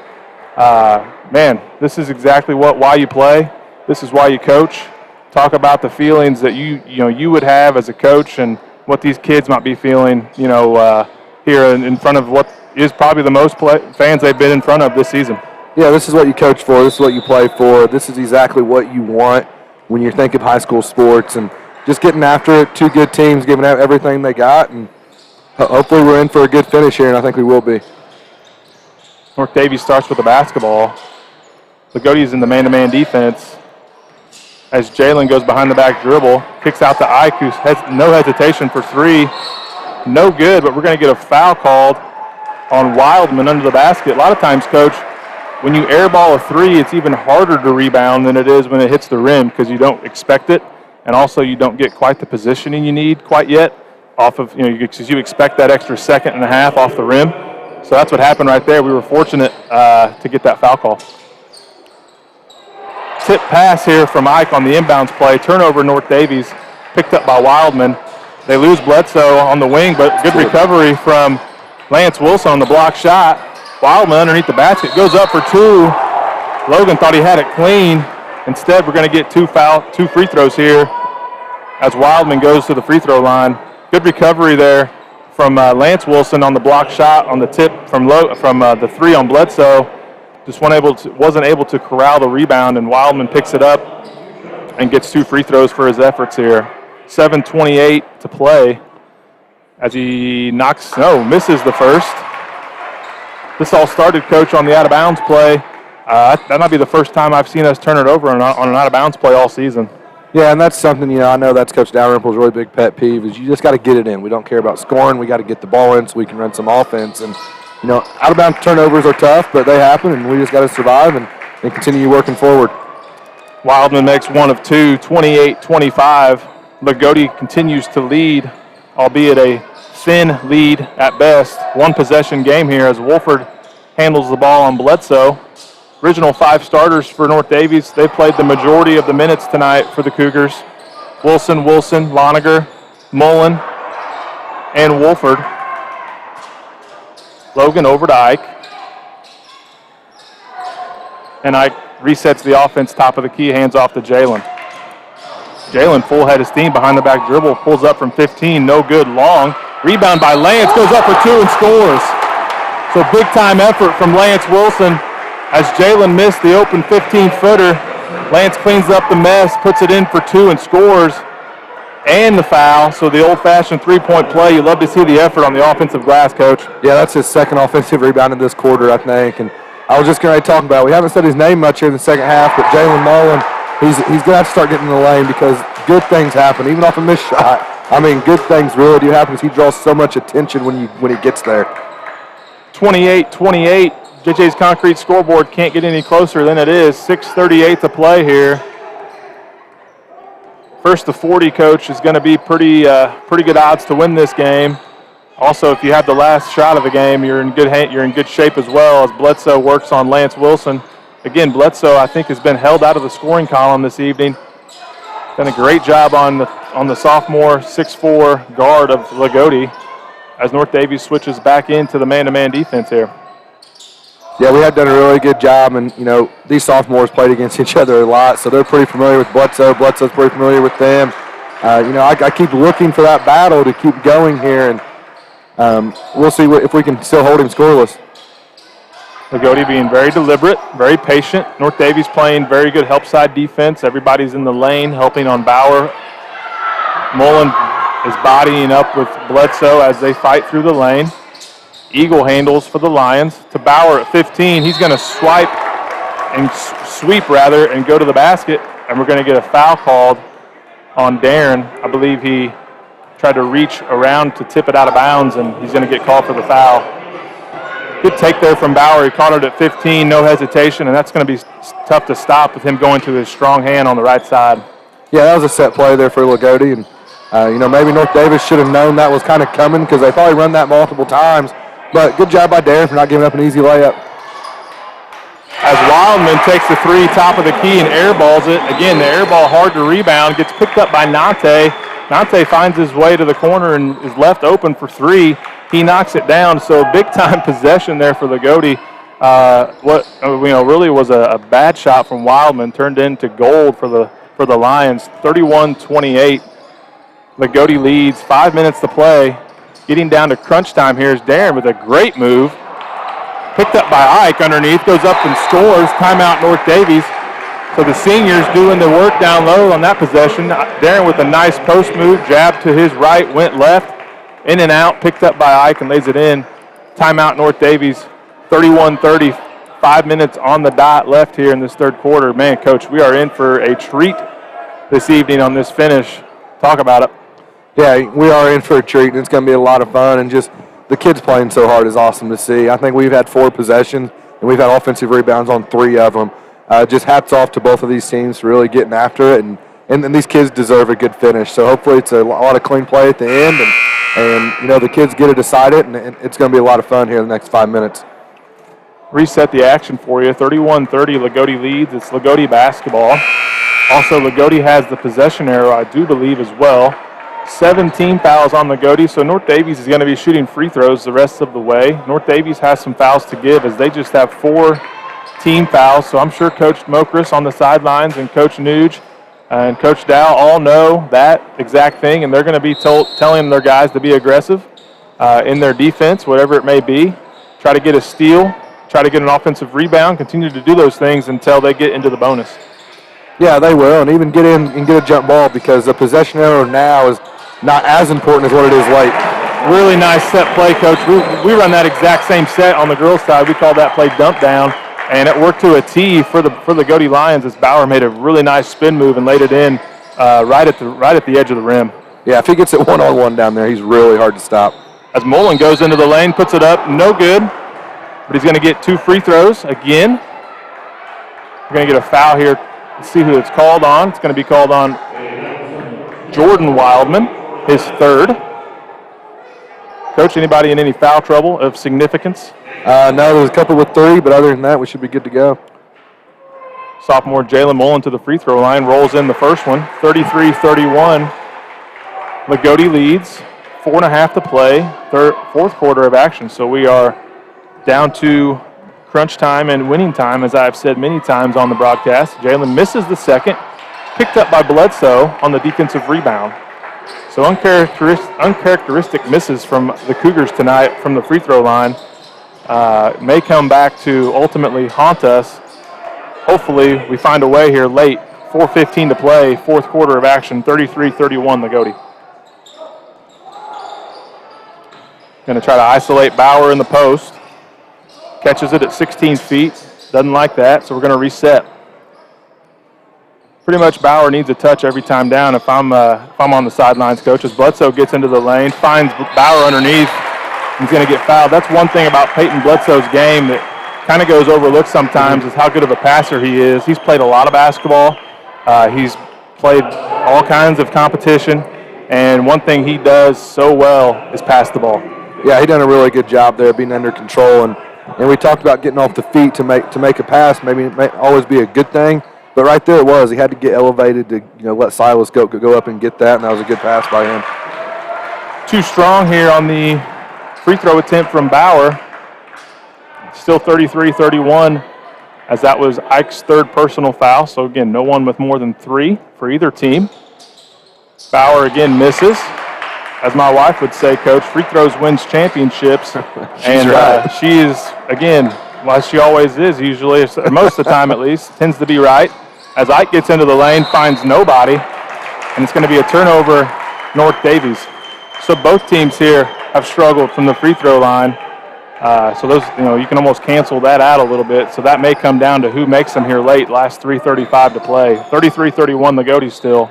Man, this is exactly why you play. This is why you coach. Talk about the feelings that you would have as a coach and what these kids might be feeling, here in front of what is probably the most fans they've been in front of this season. Yeah, this is what you coach for. This is what you play for. This is exactly what you want when you think of high school sports, and just getting after it. 2 good teams giving out everything they got, and hopefully we're in for a good finish here, and I think we will be. North Daviess starts with the basketball. Loogootee in the man-to-man defense as Jalen goes behind the back dribble, kicks out to Ike, who has no hesitation for 3. No good, but we're going to get a foul called on Wildman under the basket. A lot of times, Coach, when you airball a 3, it's even harder to rebound than it is when it hits the rim because you don't expect it, and also you don't get quite the positioning you need quite yet off of, because you expect that extra second and a half off the rim. So that's what happened right there. We were fortunate to get that foul call. Tip pass here from Ike on the inbounds play. Turnover North Daviess, picked up by Wildman. They lose Bledsoe on the wing, but good recovery from Lance Wilson on the block shot. Wildman underneath the basket, goes up for 2. Logan thought he had it clean. Instead, we're going to get 2 free throws here as Wildman goes to the free throw line. Good recovery there from Lance Wilson on the block shot on the tip from the 3 on Bledsoe. Just wasn't able to corral the rebound, and Wildman picks it up and gets 2 free throws for his efforts here. 7:28 to play as he misses the first. This all started, Coach, on the out-of-bounds play. That might be the first time I've seen us turn it over on an out-of-bounds play all season. Yeah, and that's something, I know that's Coach Dalrymple's really big pet peeve is you just got to get it in. We don't care about scoring. We got to get the ball in so we can run some offense. And, out-of-bounds turnovers are tough, but they happen, and we just got to survive and continue working forward. Wildman makes 1 of 2, 28-25. Loogootee continues to lead, albeit a thin lead at best. 1-possession game here as Wolford handles the ball on Bledsoe. Original 5 starters for North Daviess. They played the majority of the minutes tonight for the Cougars. Wilson, Loniger, Mullen, and Wolford. Logan over to Ike. And Ike resets the offense top of the key, hands off to Jalen. Jalen full head of steam behind the back dribble, pulls up from 15, no good, long. Rebound by Lance, goes up for 2 and scores. So big-time effort from Lance Wilson as Jalen missed the open 15-footer. Lance cleans up the mess, puts it in for two, and scores. And the foul, so the old-fashioned three-point play. You love to see the effort on the offensive glass, Coach. Yeah, that's his second offensive rebound in this quarter, I think. And I was just going to talk about it. We haven't said his name much here in the second half, but Jalen Mullen, he's going to have to start getting in the lane because good things happen, even off a missed shot. I mean, good things really do happen because he draws so much attention when he gets there. 28-28. JJ's Concrete scoreboard can't get any closer than it is. 6:38 to play here. First to 40, Coach, is going to be pretty good odds to win this game. Also, if you have the last shot of the game, you're in good shape as well as Bledsoe works on Lance Wilson. Again, Bledsoe, I think, has been held out of the scoring column this evening. Done a great job on the sophomore 6'4" guard of Loogootee as North Daviess switches back into the man-to-man defense here. Yeah, we have done a really good job, and, these sophomores played against each other a lot, so they're pretty familiar with Bledsoe. Bledsoe's pretty familiar with them. I keep looking for that battle to keep going here, and we'll see if we can still hold him scoreless. Loogootee being very deliberate, very patient. North Daviess playing very good help side defense. Everybody's in the lane helping on Bauer. Mullen is bodying up with Bledsoe as they fight through the lane. Eagle handles for the Lions to Bauer at 15. He's going to sweep and go to the basket, and we're going to get a foul called on Darren. I believe he tried to reach around to tip it out of bounds, and he's going to get called for the foul. Good take there from Bauer. He caught it at 15, no hesitation, and that's going to be tough to stop with him going to his strong hand on the right side. Yeah, that was a set play there for Loogootee, and maybe North Daviess should have known that was kind of coming because they probably run that multiple times. But good job by Darren for not giving up an easy layup. As Wildman takes the three top of the key and airballs it. Again, the airball hard to rebound. Gets picked up by Nante. Nante finds his way to the corner and is left open for three. He knocks it down. So big-time possession there for Loogootee. Really was a bad shot from Wildman. Turned into gold for the Lions. 31-28. Loogootee leads. 5 minutes to play. Getting down to crunch time here is Darren with a great move. Picked up by Ike underneath, goes up and scores. Timeout North Daviess. So the seniors doing the work down low on that possession. Darren with a nice post move, jab to his right, went left, in and out, picked up by Ike and lays it in. Timeout North Daviess, 31-30, 5 minutes on the dot left here in this third quarter. Man, Coach, we are in for a treat this evening on this finish. Talk about it. Yeah, we are in for a treat, and it's going to be a lot of fun, and just the kids playing so hard is awesome to see. I think we've had 4 possessions, and we've had offensive rebounds on 3 of them. Just hats off to both of these teams for really getting after it, and these kids deserve a good finish. So hopefully it's a lot of clean play at the end, and the kids get to decide it, and it's going to be a lot of fun here in the next 5 minutes. Reset the action for you. 31-30, Loogootee leads. It's Loogootee basketball. Also, Loogootee has the possession arrow, I do believe, as well. 17 fouls on Loogootee, so North Daviess is going to be shooting free throws the rest of the way. North Daviess has some fouls to give as they just have 4 team fouls, so I'm sure Coach Mokris on the sidelines and Coach Nuge and Coach Dow all know that exact thing, and they're going to be telling their guys to be aggressive in their defense, whatever it may be. Try to get a steal, try to get an offensive rebound, continue to do those things until they get into the bonus. Yeah, they will, and even get in and get a jump ball because the possession arrow now is not as important as what it is late. Really nice set play, Coach. We run that exact same set on the girls' side. We call that play dump down, and it worked to a T for the Loogootee Lions as Bauer made a really nice spin move and laid it in right at the edge of the rim. Yeah, if he gets it one-on-one down there, he's really hard to stop. As Mullen goes into the lane, puts it up, no good, but he's going to get 2 free throws again. We're going to get a foul here. Let's see who it's called on. It's going to be called on Jordan Wildman, his 3rd. Coach, anybody in any foul trouble of significance? No, there's a couple with 3, but other than that, we should be good to go. Sophomore Jalen Mullen to the free throw line, rolls in the first one, 33-31. Loogootee leads, 4.5 to play, fourth quarter of action. So we are down to crunch time and winning time, as I've said many times on the broadcast. Jalen misses the second, picked up by Bledsoe on the defensive rebound. So uncharacteristic misses from the Cougars tonight from the free throw line. may come back to ultimately haunt us. Hopefully we find a way here late. 4:15 to play, fourth quarter of action, 33-31 Loogootee. Going to try to isolate Bauer in the post. Catches it at 16 feet. Doesn't like that, so we're going to reset. Pretty much Bauer needs a touch every time down if I'm on the sidelines, Coach. As Bledsoe gets into the lane, finds Bauer underneath, he's going to get fouled. That's one thing about Peyton Bledsoe's game that kind of goes overlooked sometimes, is how good of a passer he is. He's played a lot of basketball. He's played all kinds of competition, and one thing he does so well is pass the ball. Yeah, he done a really good job there, being under control, and we talked about getting off the feet to make a pass. Maybe it may always be a good thing, but right there it was. He had to get elevated to let Silas go up and get that, and that was a good pass by him. Too strong here on the free throw attempt from Bauer. Still 33-31, as that was Ike's third personal foul. So again, no one with more than 3 for either team. Bauer again misses. As my wife would say, Coach, free throws wins championships. And right. She is, again, well, she always is usually, or most of the time at least, tends to be right. As Ike gets into the lane, finds nobody, and it's going to be a turnover, North Daviess. So both teams here have struggled from the free throw line. So those, you can almost cancel that out a little bit. So that may come down to who makes them here late. Last 3:35 to play. 33-31 Loogootee still.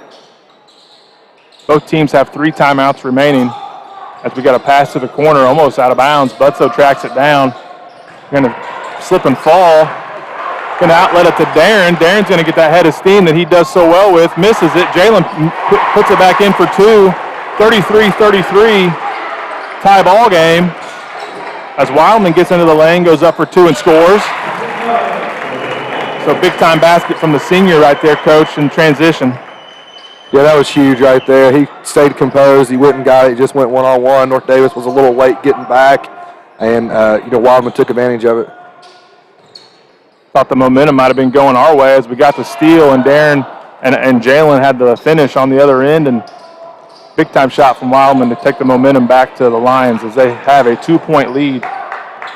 Both teams have 3 timeouts remaining. As we got a pass to the corner, almost out of bounds. Bledsoe tracks it down. Going to slip and fall. Going to outlet it to Darren. Darren's going to get that head of steam that he does so well with. Misses it. Jalen puts it back in for 2. 33-33. Tie ball game. As Wildman gets into the lane, goes up for 2 and scores. So big-time basket from the senior right there, Coach, in transition. Yeah, that was huge right there. He stayed composed. He went and got it. He just went one-on-one. North Daviess was a little late getting back, and, Wildman took advantage of it. Thought the momentum might have been going our way as we got the steal, and Darren and Jalen had the finish on the other end, and big-time shot from Wildman to take the momentum back to the Lions as they have a 2-point lead.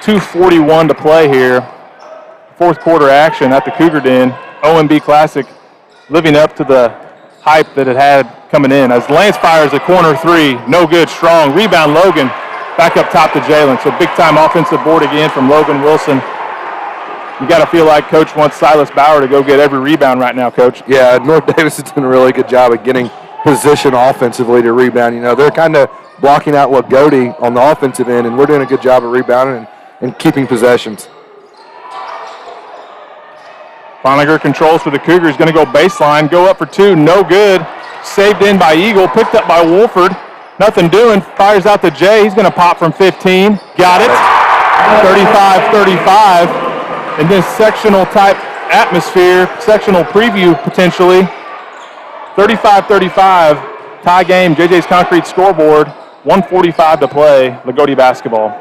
2:41 to play here. Fourth quarter action at the Cougar Den. ONB Classic living up to the hype that it had coming in. As Lance fires a corner 3, no good, strong. Rebound Logan, back up top to Jalen. So big-time offensive board again from Logan Wilson. You got to feel like Coach wants Silas Bauer to go get every rebound right now, Coach. Yeah, North Daviess has done a really good job of getting position offensively to rebound. They're kind of blocking out Loogootee on the offensive end, and we're doing a good job of rebounding and keeping possessions. Boniger controls for the Cougars, going to go baseline, go up for 2, no good. Saved in by Eagle, picked up by Wolford. Nothing doing, fires out to Jay. He's going to pop from 15. Got it. 35-35. In this sectional type atmosphere, sectional preview potentially. 35-35, tie game, JJ's Concrete scoreboard, 1:45 to play, Loogootee basketball.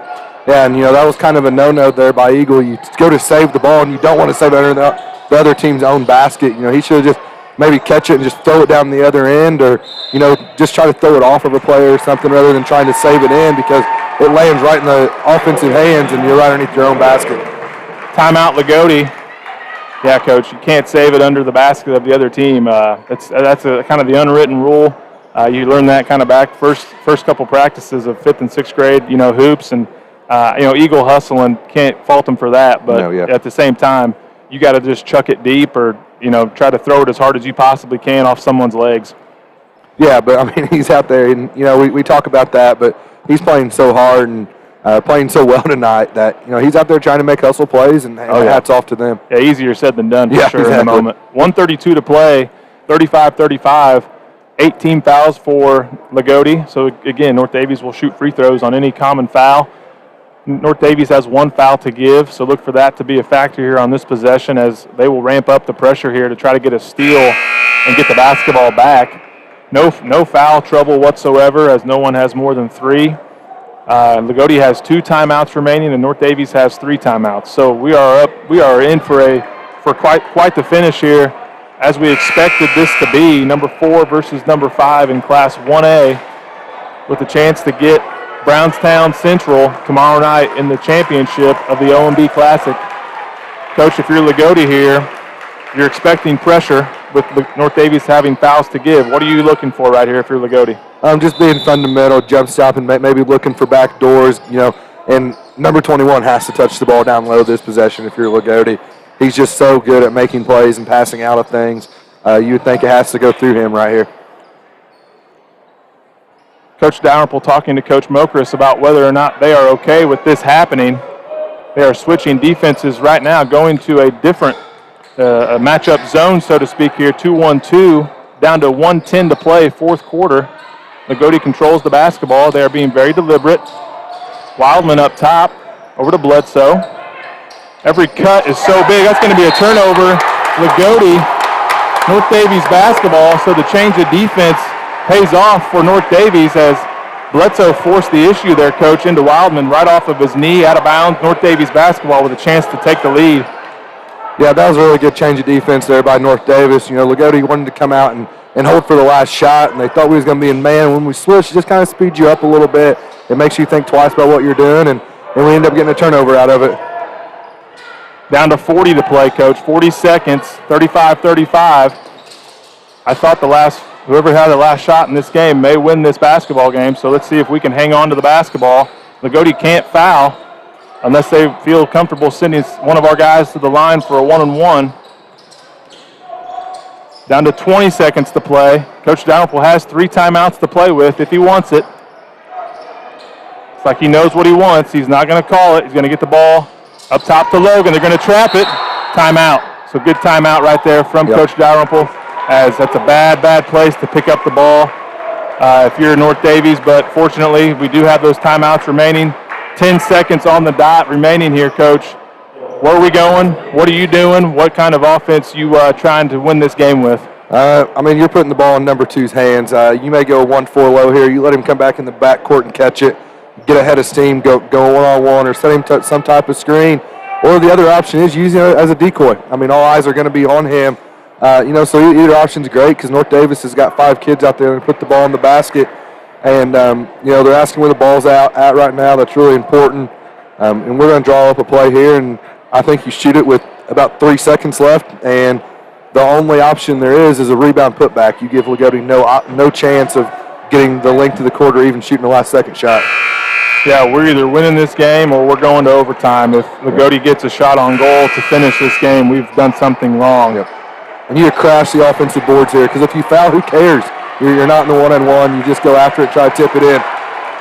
Yeah, and that was kind of a no-no there by Eagle. You go to save the ball, and you don't want to save it under the other team's own basket. He should have just maybe catch it and just throw it down the other end, or just try to throw it off of a player or something rather than trying to save it in, because it lands right in the offensive hands and you're right underneath your own basket. Timeout Loogootee. Yeah, Coach, you can't save it under the basket of the other team. That's a kind of the unwritten rule. You learn that kind of back first couple practices of 5th and 6th grade, hoops, and Eagle hustling, can't fault them for that. But at the same time, you got to just chuck it deep, or try to throw it as hard as you possibly can off someone's legs. Yeah, but he's out there, and we talk about that, but he's playing so hard and playing so well tonight that he's out there trying to make hustle plays, and hats off to them. Yeah, easier said than done for sure. Exactly. In the moment. 1:32 to play, 35-35. 18 fouls for Loogootee. So again, North Daviess will shoot free throws on any common foul. North Daviess has 1 foul to give, so look for that to be a factor here on this possession, as they will ramp up the pressure here to try to get a steal and get the basketball back. No foul trouble whatsoever, as no one has more than 3. Loogootee has 2 timeouts remaining, and North Daviess has 3 timeouts. So we are in for quite the finish here, as we expected this to be. Number 4 versus number 5 in Class 1A, with a chance to get Brownstown Central tomorrow night in the championship of the ONB Classic. Coach, if you're Loogootee here, you're expecting pressure with North Daviess having fouls to give. What are you looking for right here if you're Loogootee? Just being fundamental, jump stop, and maybe looking for back doors, and number 21 has to touch the ball down low this possession if you're Loogootee. He's just so good at making plays and passing out of things. You would think it has to go through him right here. Coach Dalrymple talking to Coach Mokris about whether or not they are okay with this happening. They are switching defenses right now, going to a different a matchup zone, so to speak here, 2-1-2, down to 1:10 to play, fourth quarter. Loogootee controls the basketball. They are being very deliberate. Wildman up top, over to Bledsoe. Every cut is so big. That's going to be a turnover. Loogootee, North Daviess basketball, so the change of defense pays off for North Daviess as Bledsoe forced the issue there, Coach, into Wildman right off of his knee, out of bounds. North Daviess basketball with a chance to take the lead. Yeah, that was a really good change of defense there by North Daviess. Loogootee wanted to come out and hold for the last shot, and they thought we was going to be in man. When we switched, it just kind of speeds you up a little bit. It makes you think twice about what you're doing, and we end up getting a turnover out of it. Down to 40 to play, Coach. 40 seconds, 35-35. I thought whoever had the last shot in this game may win this basketball game, so let's see if we can hang on to the basketball. Loogootee can't foul unless they feel comfortable sending one of our guys to the line for a one-on-one. Down to 20 seconds to play. Coach Dalrymple has 3 timeouts to play with if he wants it. It's like he knows what he wants. He's not going to call it. He's going to get the ball up top to Logan. They're going to trap it. Timeout. So good timeout right there from Coach Dalrymple, as that's a bad place to pick up the ball if you're North Daviess, but fortunately we do have those timeouts remaining. 10 seconds on the dot remaining here, Coach. Where are we going? What are you doing? What kind of offense you trying to win this game with? You're putting the ball in number 2's hands. You may go 1-4 low here. You let him come back in the backcourt and catch it, get ahead of steam, go one-on-one, or set him to some type of screen. Or the other option is using it as a decoy. All eyes are going to be on him. So either option's great because North Daviess has got 5 kids out there and put the ball in the basket. And, they're asking where the ball's at right now. That's really important. And we're going to draw up a play here, and I think you shoot it with about 3 seconds left, and the only option there is a rebound putback. You give Loogootee no chance of getting the length of the court or even shooting the last second shot. Yeah, we're either winning this game or we're going to overtime. If Loogootee gets a shot on goal to finish this game, we've done something wrong. Yep. And you crash the offensive boards here because if you foul, who cares? You're not in the one-on-one. You just go after it, try to tip it in.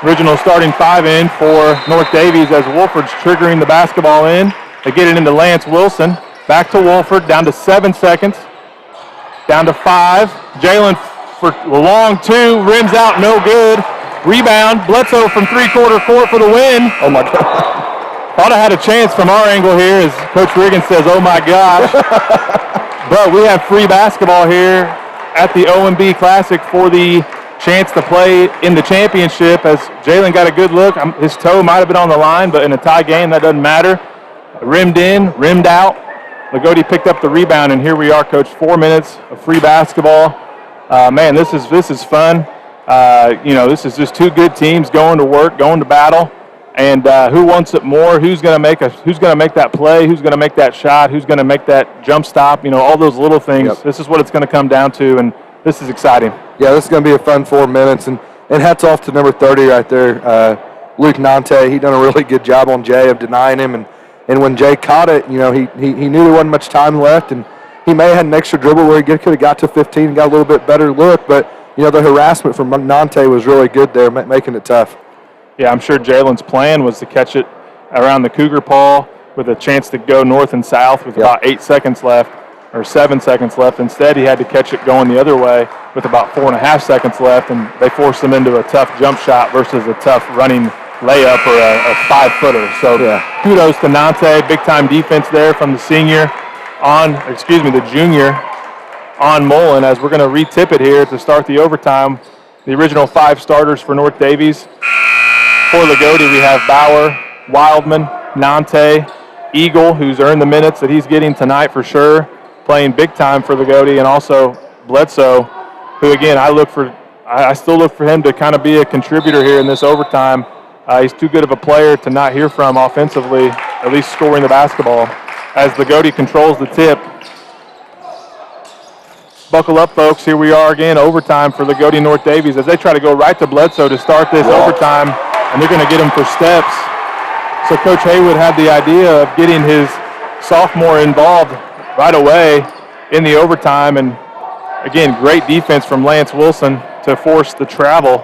Original starting 5 in for North Daviess as Wolford's triggering the basketball in. They get it into Lance Wilson. Back to Wolford, down to 7 seconds. Down to 5. Jalen for a long 2, rims out, no good. Rebound, Bledsoe from three-quarter court for the win. Oh, my God. Thought I had a chance from our angle here as Coach Riggins says, oh, my gosh. But we have free basketball here at the ONB Classic for the chance to play in the championship as Jalen got a good look. His toe might have been on the line, but in a tie game, that doesn't matter. Rimmed in, rimmed out. Loogootee picked up the rebound, and here we are, Coach. 4 minutes of free basketball. Man, this is fun. This is just 2 good teams going to work, going to battle. And who wants it more? Who's going to make that play? Who's going to make that shot? Who's going to make that jump stop? All those little things. Yep. This is what it's going to come down to, and this is exciting. Yeah, this is going to be a fun 4 minutes, and hats off to number 30 right there, Luke Nante. He done a really good job on Jay of denying him, and when Jay caught it, he knew there wasn't much time left, and he may have had an extra dribble where he could have got to 15 and got a little bit better look, but the harassment from Nante was really good there, making it tough. Yeah, I'm sure Jalen's plan was to catch it around the Cougar paw with a chance to go north and south with about 8 seconds left or 7 seconds left. Instead, he had to catch it going the other way with about 4.5 seconds left, and they forced him into a tough jump shot versus a tough running layup or a 5-footer. So kudos to Nante. Big-time defense there from the junior on Mullen as we're going to re-tip it here to start the overtime. The original 5 starters for North Daviess. For Loogootee, we have Bauer, Wildman, Nante, Eagle, who's earned the minutes that he's getting tonight for sure, playing big time for Loogootee, and also Bledsoe, who again I still look for him to kind of be a contributor here in this overtime. He's too good of a player to not hear from offensively, at least scoring the basketball. As Loogootee controls the tip. Buckle up, folks. Here we are again, overtime for Loogootee North Daviess as they try to go right to Bledsoe to start this overtime, and they're going to get him for steps. So Coach Haywood had the idea of getting his sophomore involved right away in the overtime, and again, great defense from Lance Wilson to force the travel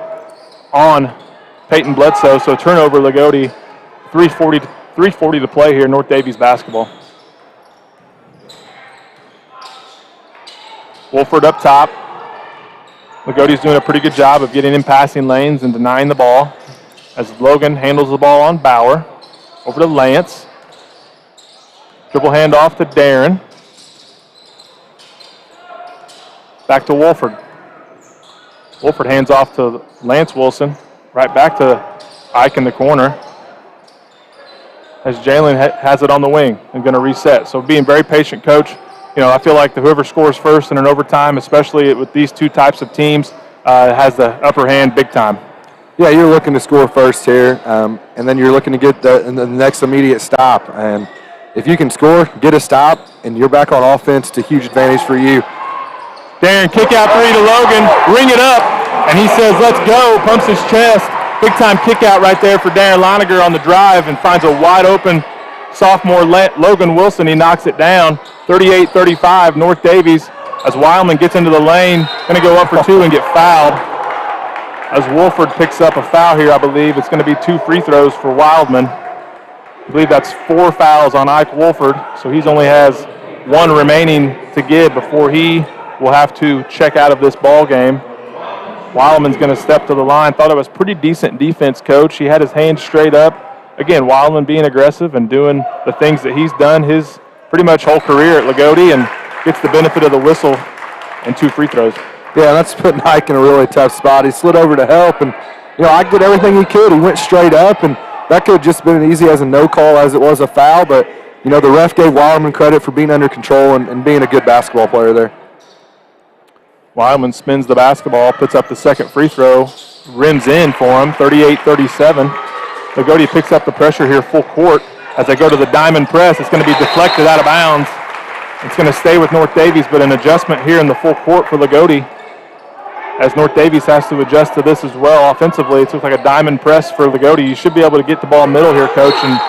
on Peyton Bledsoe. So turnover, Loogootee, 3:40 to play here, North Daviess basketball. Wolford up top. Loogotee's doing a pretty good job of getting in passing lanes and denying the ball as Logan handles the ball on Bauer. Over to Lance. Dribble handoff to Darren. Back to Wolford. Wolford hands off to Lance Wilson. Right back to Ike in the corner. As Jalen has it on the wing and going to reset. So being very patient, coach. You know, I feel like whoever scores first in an overtime, especially with these two types of teams, has the upper hand big time. Yeah, you're looking to score first here, and then you're looking to get the next immediate stop. And if you can score, get a stop, and you're back on offense, it's a huge advantage for you. Darren, kick out three to Logan, ring it up, and he says, let's go, pumps his chest. Big time kick out right there for Darren Loninger on the drive and finds a wide open sophomore Logan Wilson. He knocks it down, 38-35, North Daviess, as Wildman gets into the lane, going to go up for two and get fouled. As Wolford picks up a foul here, I believe it's going to be 2 free throws for Wildman. I believe that's 4 fouls on Ike Wolford, so he only has 1 remaining to give before he will have to check out of this ball game. Wildman's going to step to the line. Thought it was pretty decent defense, coach. He had his hands straight up. Again, Wildman being aggressive and doing the things that he's done his pretty much whole career at Loogootee, and gets the benefit of the whistle and 2 free throws. Yeah, that's putting Ike in a really tough spot. He slid over to help, and Ike did everything he could. He went straight up, and that could have just been as easy as a no call as it was a foul. But the ref gave Wildman credit for being under control and being a good basketball player there. Wildman spins the basketball, puts up the second free throw, rims in for him, 38-37. Loogootee picks up the pressure here full court. As they go to the diamond press, it's going to be deflected out of bounds. It's going to stay with North Daviess, but an adjustment here in the full court for Loogootee, as North Daviess has to adjust to this as well offensively. It looks like a diamond press for Loogootee. You should be able to get the ball middle here, coach, and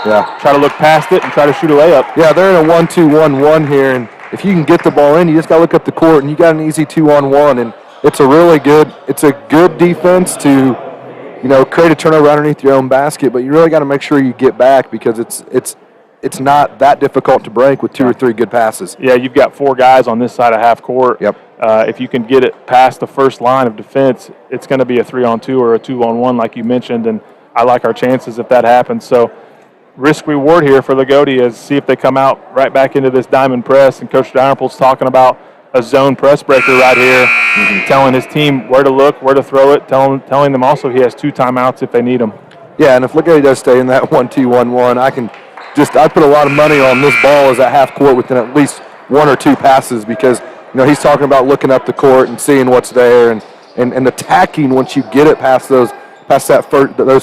try to look past it and try to shoot a layup. Yeah, they're in a 1-2-1-1 here, and if you can get the ball in, you just got to look up the court, and you got an easy 2-on-1, and it's a good defense to create a turnover underneath your own basket, but you really got to make sure you get back because it's not that difficult to break with 2 or 3 good passes. Yeah, you've got 4 guys on this side of half court. Yep. If you can get it past the first line of defense, it's going to be a 3-on-2 or a 2-on-1 like you mentioned, and I like our chances if that happens. So risk reward here for Loogootee is see if they come out right back into this diamond press, and Coach Dalrymple's talking about a zone press breaker right here, telling his team where to look, where to throw it, telling them also he has 2 timeouts if they need them. Yeah, and if Loogootee does stay in that 1-2-1-1, I put a lot of money on this ball as at half court within at least 1 or 2 passes because he's talking about looking up the court and seeing what's there and attacking once you get it past those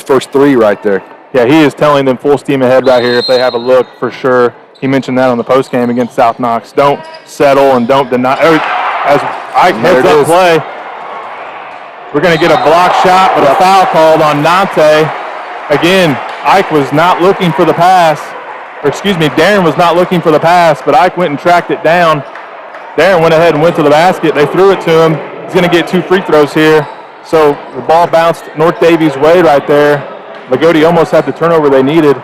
first 3 right there. Yeah, he is telling them full steam ahead right here if they have a look for sure. He mentioned that on the post game against South Knox. Don't settle and don't deny. As Ike heads up play, we're going to get a block shot, but a foul called on Nante. Again, Ike was not looking for the pass. Darren was not looking for the pass, but Ike went and tracked it down. Darren went ahead and went to the basket. They threw it to him. He's going to get 2 free throws here. So the ball bounced North Daviess' way right there. Loogootee almost had the turnover they needed.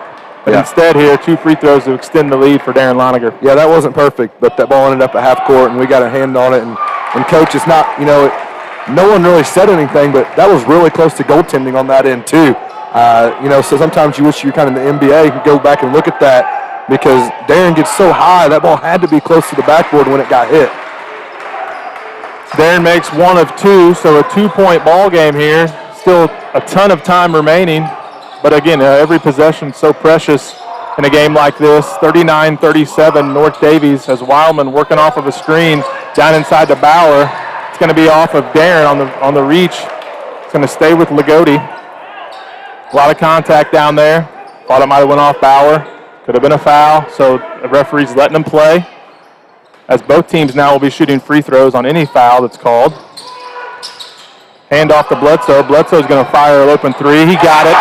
But instead here, 2 free throws to extend the lead for Darren Loninger. Yeah, that wasn't perfect, but that ball ended up at half court, and we got a hand on it. And Coach, it's not, no one really said anything, but that was really close to goaltending on that end too. So sometimes you wish you were kind of in the NBA. You can go back and look at that because Darren gets so high, that ball had to be close to the backboard when it got hit. Darren makes 1 of 2, so a 2-point ball game here. Still a ton of time remaining. But again, every possession so precious in a game like this. 39-37 North Daviess as Wildman working off of a screen down inside to Bauer. It's going to be off of Darren on the reach. It's going to stay with Loogootee. A lot of contact down there. Thought it might have went off Bauer. Could have been a foul, so the referee's letting them play. As both teams now will be shooting free throws on any foul that's called. Hand off to Bledsoe. Bledsoe's going to fire an open three. He got it.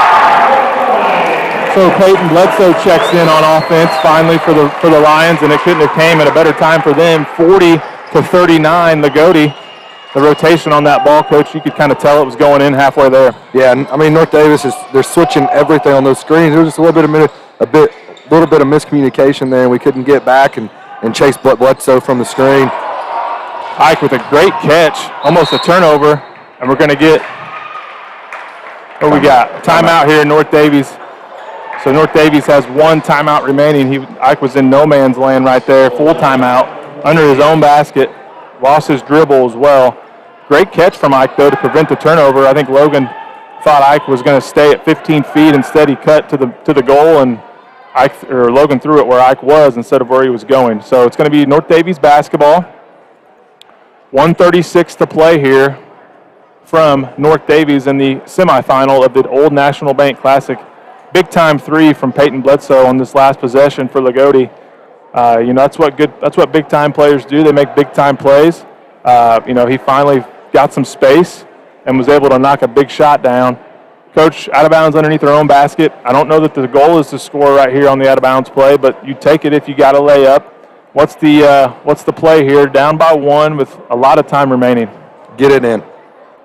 So Peyton Bledsoe checks in on offense finally for the Lions, and it couldn't have came at a better time for them. 40-39, Loogootee. The rotation on that ball, Coach, you could kind of tell it was going in halfway there. Yeah, and I mean North Daviess they're switching everything on those screens. There was just a little bit of miscommunication there, and we couldn't get back and chase Bledsoe from the screen. Ike with a great catch, almost a turnover, and we're going to get what we got. Timeout here in North Daviess. So North Daviess has one timeout remaining. Ike was in no man's land right there, full timeout under his own basket. Lost his dribble as well. Great catch from Ike, though, to prevent the turnover. I think Logan thought Ike was going to stay at 15 feet. Instead, he cut to the goal, and Logan threw it where Ike was instead of where he was going. So it's going to be North Daviess basketball. 1:36 to play here from North Daviess in the semifinal of the Old National Bank Classic. Big time three from Peyton Bledsoe on this last possession for Loogootee. That's what big time players do. They make big time plays. He finally got some space and was able to knock a big shot down. Coach, out of bounds underneath their own basket. I don't know that the goal is to score right here on the out of bounds play, but you take it if you got a layup. What's the play here? Down by one with a lot of time remaining. Get it in.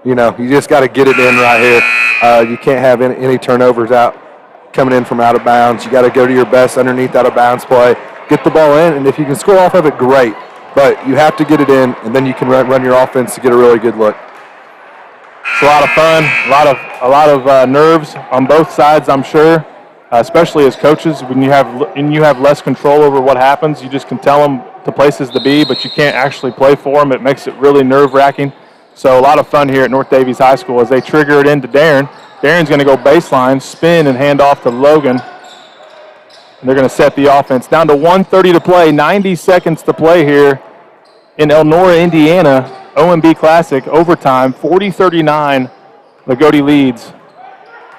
You just got to get it in right here. You can't have any turnovers out coming in from out of bounds. You got to go to your best underneath out of bounds play. Get the ball in, and if you can score off of it, great. But you have to get it in, and then you can run your offense to get a really good look. It's a lot of fun, a lot of nerves on both sides, I'm sure. Especially as coaches, when you have less control over what happens, you just can tell them the places to be, but you can't actually play for them. It makes it really nerve-wracking. So a lot of fun here at North Daviess High School as they trigger it into Darren. Darren's going to go baseline, spin, and hand off to Logan. And they're going to set the offense. Down to 1:30 to play, 90 seconds to play here in Elnora, Indiana. ONB Classic, overtime, 40-39. Loogootee leads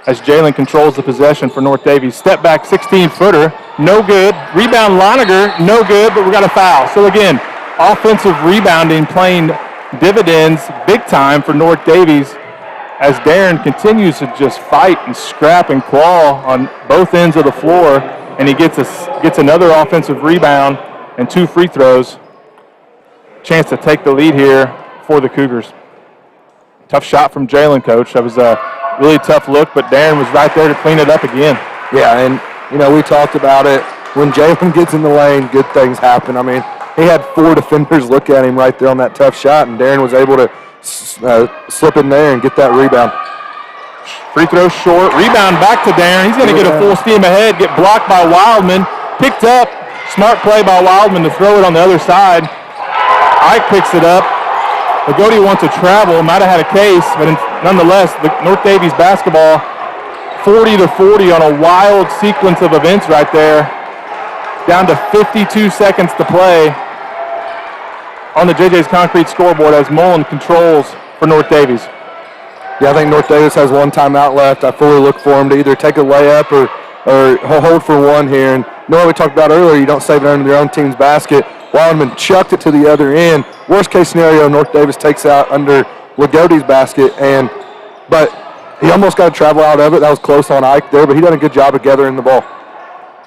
as Jalen controls the possession for North Daviess. Step back, 16-footer, no good. Rebound, Lonergan, no good, but we got a foul. So again, offensive rebounding playing dividends big time for North Daviess as Darren continues to just fight and scrap and claw on both ends of the floor, and he gets another offensive rebound and 2 free throws. Chance to take the lead here for the Cougars. Tough shot from Jalen, Coach. That was a really tough look, but Darren was right there to clean it up again. Yeah, and, we talked about it. When Jalen gets in the lane, good things happen. I mean, he had 4 defenders look at him right there on that tough shot, and Darren was able to slip in there and get that rebound. Free throw short. Rebound back to Darren. He's going to get a full steam ahead, get blocked by Wildman. Picked up. Smart play by Wildman to throw it on the other side. Ike picks it up. Loogootee wants to travel. Might have had a case, but nonetheless, the North Daviess basketball 40-40 on a wild sequence of events right there. Down to 52 seconds to play on the JJ's Concrete scoreboard as Mullen controls for North Daviess. Yeah, I think North Daviess has one timeout left. I fully look for him to either take a layup or hold for one here. And what we talked about earlier, you don't save it under their own team's basket. Wildman chucked it to the other end. Worst case scenario, North Daviess takes out under Loogotee's basket, but he almost got to travel out of it. That was close on Ike there, but he done a good job of gathering the ball.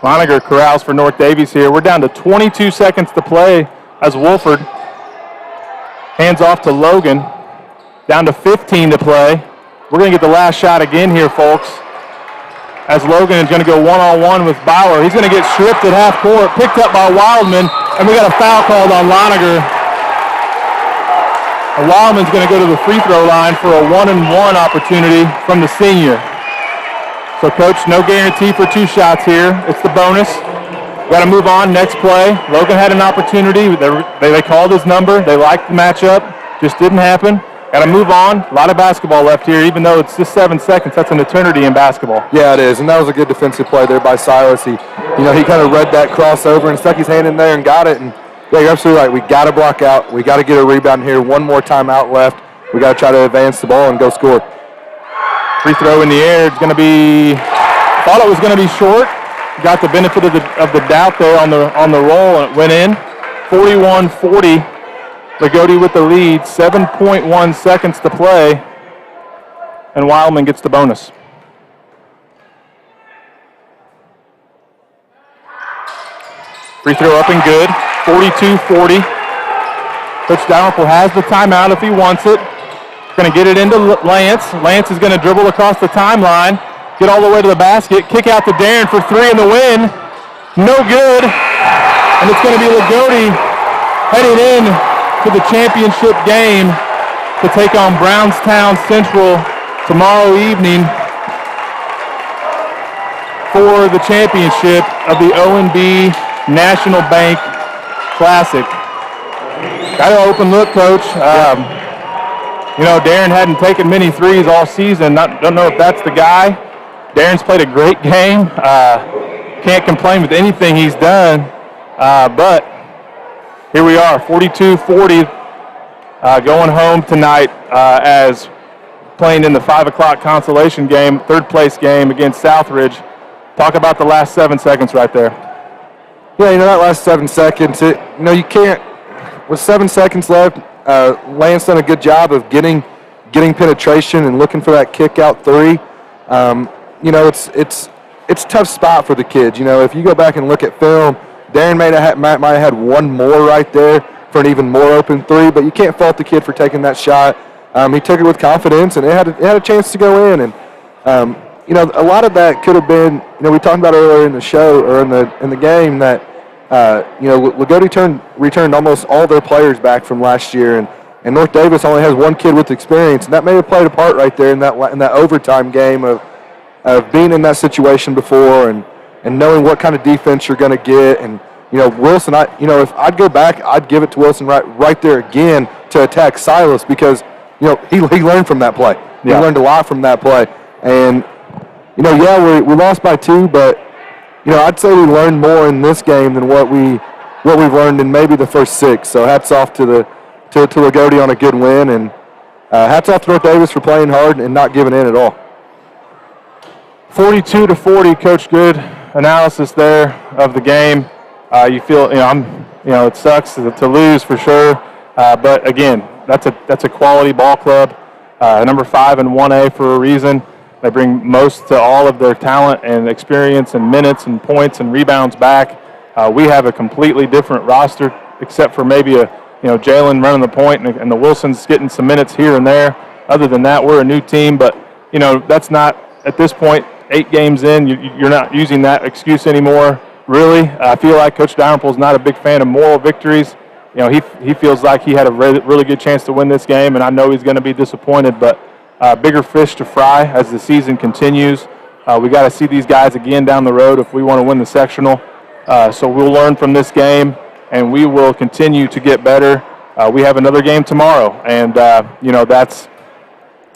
Lonergan corrals for North Daviess here. We're down to 22 seconds to play as Wolford hands off to Logan. Down to 15 to play. We're going to get the last shot again here, folks, as Logan is going to go one-on-one with Bauer. He's going to get stripped at half court, picked up by Wildman, and we got a foul called on Lonergan. Wildman's going to go to the free throw line for a 1-and-1 opportunity from the senior. So, Coach, no guarantee for 2 shots here. It's the bonus. Got to move on. Next play. Logan had an opportunity. They called his number. They liked the matchup. Just didn't happen. Got to move on. A lot of basketball left here, even though it's just 7 seconds. That's an eternity in basketball. Yeah, it is, and that was a good defensive play there by Silas. He kind of read that crossover and stuck his hand in there and got it. And yeah, you're absolutely right. We got to block out. We got to get a rebound here. One more timeout left. We got to try to advance the ball and go score. Free throw in the air. It's going to be, thought it was going to be short. Got the benefit of the doubt there on the roll, and it went in. 41-40. Loogootee with the lead. 7.1 seconds to play. And Wildman gets the bonus. Free throw up and good. 42-40. Coach Dalrymple has the timeout if he wants it. Going to get it into Lance. Lance is going to dribble across the timeline, get all the way to the basket, kick out to Darren for three in the win. No good. And it's going to be Loogootee heading in to the championship game to take on Brownstown Central tomorrow evening for the championship of the ONB National Bank Classic. Got an open look, Coach. Darren hadn't taken many threes all season. Don't know if that's the guy. Darren's played a great game. Can't complain with anything he's done. But here we are, 42-40, going home tonight as playing in the 5 o'clock consolation game, third place game against Southridge. Talk about the last 7 seconds right there. Yeah, that last 7 seconds, you can't, with 7 seconds left, Lance done a good job of getting penetration and looking for that kick out three. It's a tough spot for the kids. If you go back and look at film, Darren might have had one more right there for an even more open three, but you can't fault the kid for taking that shot. He took it with confidence, and it had a chance to go in. And a lot of that could have been, we talked about earlier in the show or in the game that Loogootee returned almost all their players back from last year, and North Daviess only has one kid with experience, and that may have played a part right there in that overtime game of being in that situation before and knowing what kind of defense you're going to get. And Wilson, if I'd go back, I'd give it to Wilson right there again to attack Silas because he learned from that play. He learned a lot from that play, and we lost by 2, but I'd say we learned more in this game than what we've learned in maybe the first 6. So hats off to Loogootee on a good win, and hats off to North Daviess for playing hard and not giving in at all. 42-40, Coach. Good analysis there of the game. You feel, it sucks to lose for sure, but again, that's a quality ball club. Number 5 in 1A for a reason. They bring most to all of their talent and experience and minutes and points and rebounds back. We have a completely different roster, except for maybe Jalen running the point and the Wilsons getting some minutes here and there. Other than that, we're a new team, but that's not at this point. 8 games in, you're not using that excuse anymore. Really, I feel like Coach Dalrymple is not a big fan of moral victories. He feels like he had a really good chance to win this game, and I know he's going to be disappointed, but. Bigger fish to fry as the season continues. We got to see these guys again down the road if we want to win the sectional. So we'll learn from this game, and we will continue to get better. We have another game tomorrow, and that's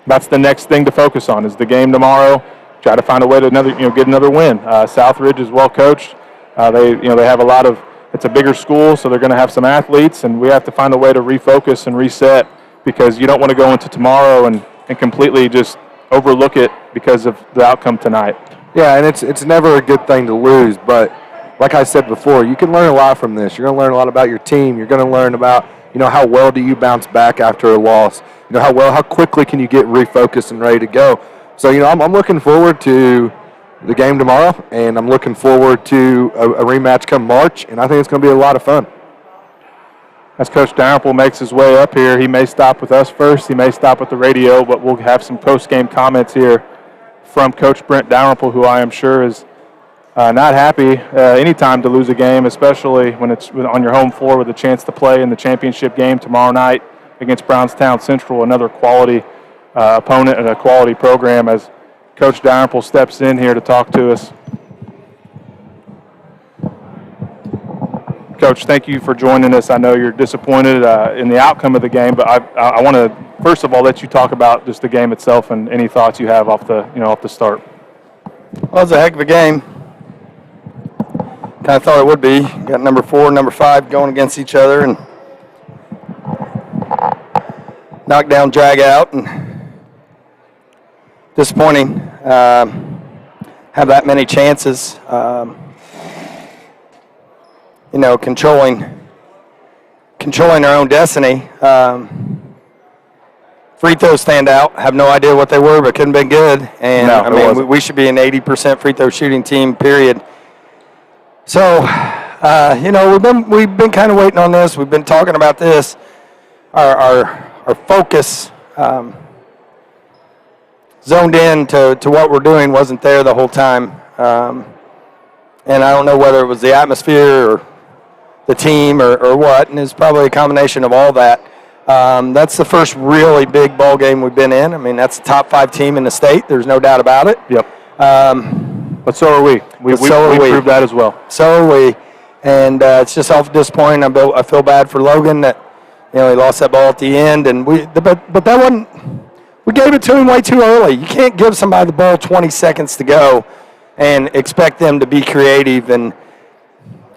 the next thing to focus on is the game tomorrow. Try to find a way to get another win. Southridge is well coached. They have a lot of. It's a bigger school, so they're going to have some athletes, and we have to find a way to refocus and reset because you don't want to go into tomorrow and completely just overlook it because of the outcome tonight. Yeah, and it's never a good thing to lose, but like I said before, you can learn a lot from this. You're going to learn a lot about your team. You're going to learn about, how well do you bounce back after a loss? How quickly can you get refocused and ready to go? So, I'm looking forward to the game tomorrow, and I'm looking forward to a rematch come March, and I think it's going to be a lot of fun. As Coach Dalrymple makes his way up here, he may stop with us first. He may stop with the radio, but we'll have some post-game comments here from Coach Brent Dalrymple, who I am sure is not happy anytime to lose a game, especially when it's on your home floor with a chance to play in the championship game tomorrow night against Brownstown Central, another quality opponent and a quality program, as Coach Dalrymple steps in here to talk to us. Coach, thank you for joining us. I know you're disappointed in the outcome of the game, but I want to first of all let you talk about just the game itself and any thoughts you have off the start. Well, it was a heck of a game. Kind of thought it would be. Got number 4 and number 5 going against each other and knock down, drag out, and disappointing. Have that many chances. Controlling our own destiny. Free throws stand out. Have no idea what they were, but couldn't have been good. And No, we should be an 80% free throw shooting team. Period. So, we've been kind of waiting on this. We've been talking about this. Our focus zoned in to what we're doing wasn't there the whole time. And I don't know whether it was the atmosphere or the team or what, and it's probably a combination of all that. That's the first really big ball game we've been in. I mean, that's the top 5 team in the state. There's no doubt about it. Yep. But so are we. We proved that as well. So are we. And it's just awful disappointing. I feel bad for Logan that he lost that ball at the end. And but that wasn't. We gave it to him way too early. You can't give somebody the ball 20 seconds to go and expect them to be creative. And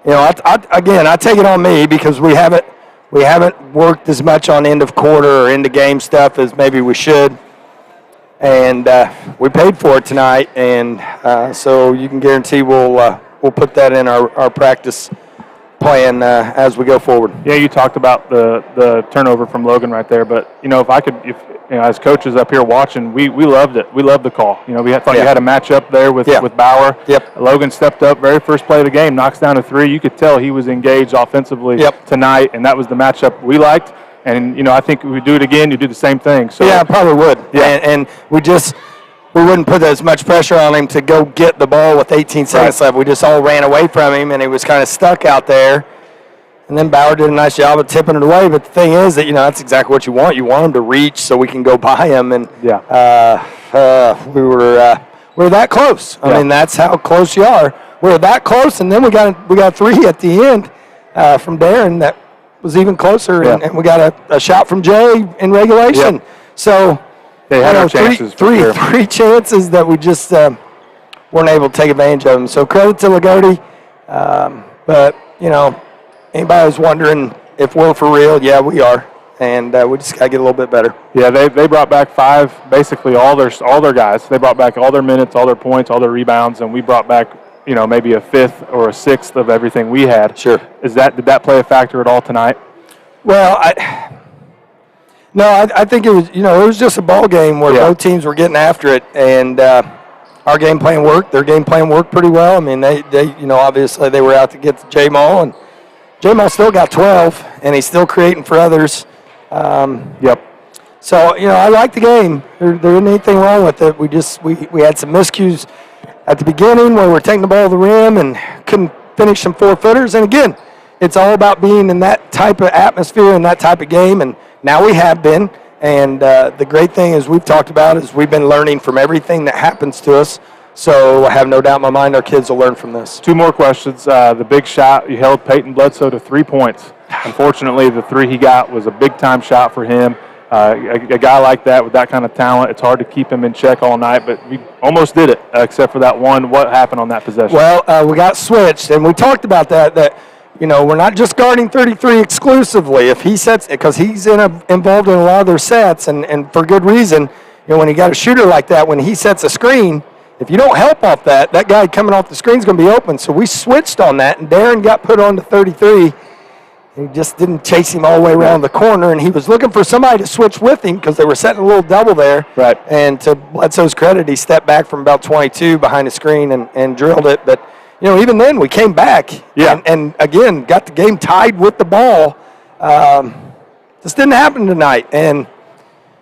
I take it on me because we haven't worked as much on end of quarter or end of game stuff as maybe we should. And we paid for it tonight, and so you can guarantee we'll put that in our practice plan as we go forward. Yeah, you talked about the turnover from Logan right there, but if as coaches up here watching, we loved it. We loved the call. We thought you had a matchup there with Bauer. Yep. Logan stepped up, very first play of the game, knocks down a 3. You could tell he was engaged offensively tonight, and that was the matchup we liked. And I think if we do it again, you do the same thing. So yeah, I probably would. Yeah. And we wouldn't put as much pressure on him to go get the ball with 18 seconds left. We just all ran away from him, and he was kind of stuck out there. And then Bauer did a nice job of tipping it away. But the thing is that, that's exactly what you want. You want him to reach so we can go by him. And we were that close. I mean, that's how close you are. We were that close, and then we got 3 at the end from Darren that was even closer. And we got a shot from Jay in regulation. Yep. So they had our chances three chances that we just weren't able to take advantage of them. So credit to Loogootee. But, anybody who's wondering if we're for real, yeah, we are. And we just got to get a little bit better. Yeah, they brought back 5, basically all their guys. They brought back all their minutes, all their points, all their rebounds, and we brought back, maybe a 5th or a 6th of everything we had. Sure. Did that play a factor at all tonight? Well, I think it was, it was just a ball game where both teams were getting after it, and our game plan worked. Their game plan worked pretty well. I mean, they obviously they were out to get to J-Maul, and J-Maul still got 12, and he's still creating for others. So, I like the game. There isn't anything wrong with it. We had some miscues at the beginning where we're taking the ball to the rim and couldn't finish some 4-footers. And again, it's all about being in that type of atmosphere and that type of game, and now we have been. And the great thing is we've talked about is we've been learning from everything that happens to us. So I have no doubt in my mind our kids will learn from this. 2 more questions. The big shot, you held Peyton Bledsoe to 3 points. Unfortunately, the 3 he got was a big-time shot for him. A guy like that with that kind of talent, it's hard to keep him in check all night, but we almost did it, except for that one. What happened on that possession? Well, we got switched, and we talked about that we're not just guarding 33 exclusively. If he sets, because he's involved in a lot of their sets, and for good reason, when you got a shooter like that, when he sets a screen, if you don't help off that guy coming off the screen is going to be open. So we switched on that, and Darren got put on to 33. He just didn't chase him all the way around the corner, and he was looking for somebody to switch with him because they were setting a little double there. Right. And to Bledsoe's credit, he stepped back from about 22 behind the screen and drilled it. But, even then we came back and again, got the game tied with the ball. This didn't happen tonight. And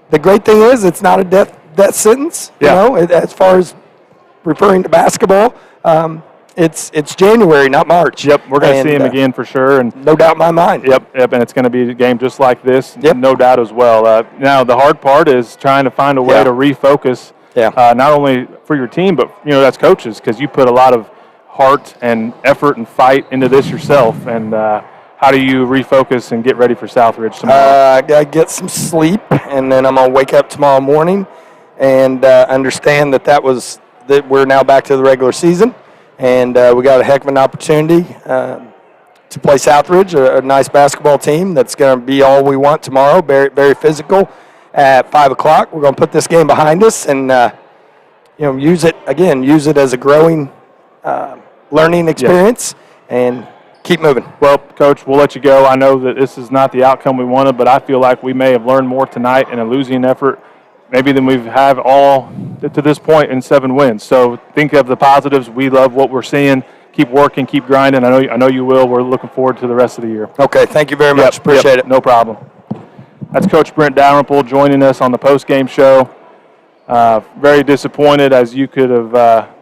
the great thing is it's not a death sentence, as far as referring to basketball. It's January, not March. Yep, we're going to see him again for sure. And no doubt in my mind. Yep, and it's going to be a game just like this, Yep. no doubt as well. Now, the hard part is trying to find a way to refocus, not only for your team, but, that's coaches, because you put a lot of heart and effort and fight into this yourself. And how do you refocus and get ready for Southridge tomorrow? I got to get some sleep, and then I'm going to wake up tomorrow morning and understand that we're now back to the regular season. And we got a heck of an opportunity to play Southridge, a nice basketball team that's going to be all we want tomorrow, very, very physical. At 5 o'clock, we're going to put this game behind us and use it as a growing, learning experience, and keep moving. Well, Coach, we'll let you go. I know that this is not the outcome we wanted, but I feel like we may have learned more tonight in a losing effort, maybe than we've had all to this point in 7 wins. So think of the positives. We love what we're seeing. Keep working, keep grinding. I know you will. We're looking forward to the rest of the year. Okay, thank you very much. Appreciate it. No problem. That's Coach Brent Dalrymple joining us on the post-game show. Very disappointed, as you could have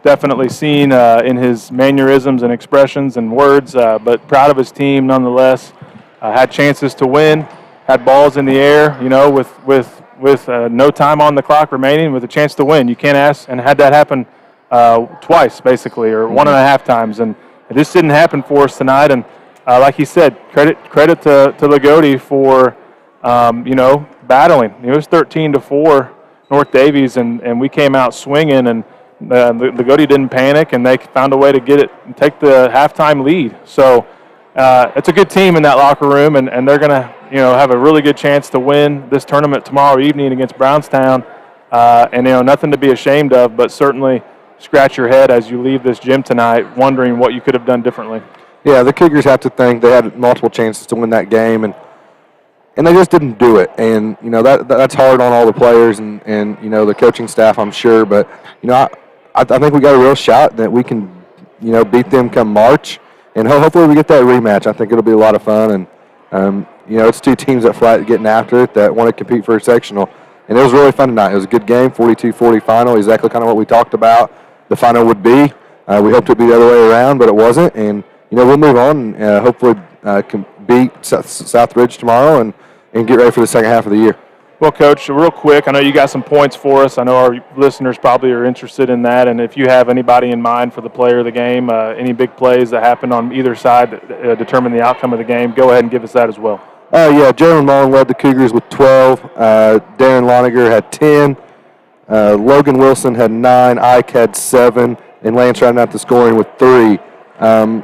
definitely seen in his mannerisms and expressions and words, but proud of his team nonetheless. Had chances to win, had balls in the air, with no time on the clock remaining, with a chance to win. You can't ask, and had that happen twice, basically, or 1.5 times, and it just didn't happen for us tonight. And like he said, credit to Loogootee for battling. It was 13-4 North Daviess, and we came out swinging, and Loogootee didn't panic, and they found a way to get it and take the halftime lead. So it's a good team in that locker room, and they're going to have a really good chance to win this tournament tomorrow evening against Brownstown. And nothing to be ashamed of, but certainly scratch your head as you leave this gym tonight, wondering what you could have done differently. Yeah, the Cougars have to think they had multiple chances to win that game, and they just didn't do it. And that's hard on all the players and the coaching staff, I'm sure. But I think we got a real shot that we can beat them come March, and hopefully we get that rematch. I think it'll be a lot of fun, and it's 2 teams that fight getting after it that want to compete for a sectional. And it was really fun tonight. It was a good game, 42-40 final, exactly kind of what we talked about the final would be. We hoped it would be the other way around, but it wasn't. And we'll move on and hopefully can beat Southridge tomorrow and get ready for the second half of the year. Well, Coach, real quick, I know you got some points for us. I know our listeners probably are interested in that. And if you have anybody in mind for the player of the game, any big plays that happened on either side that determine the outcome of the game, go ahead and give us that as well. Jalen Mullen led the Cougars with 12. Darren Loniger had 10. Logan Wilson had 9. Ike had 7. And Lance rounded out the scoring with 3.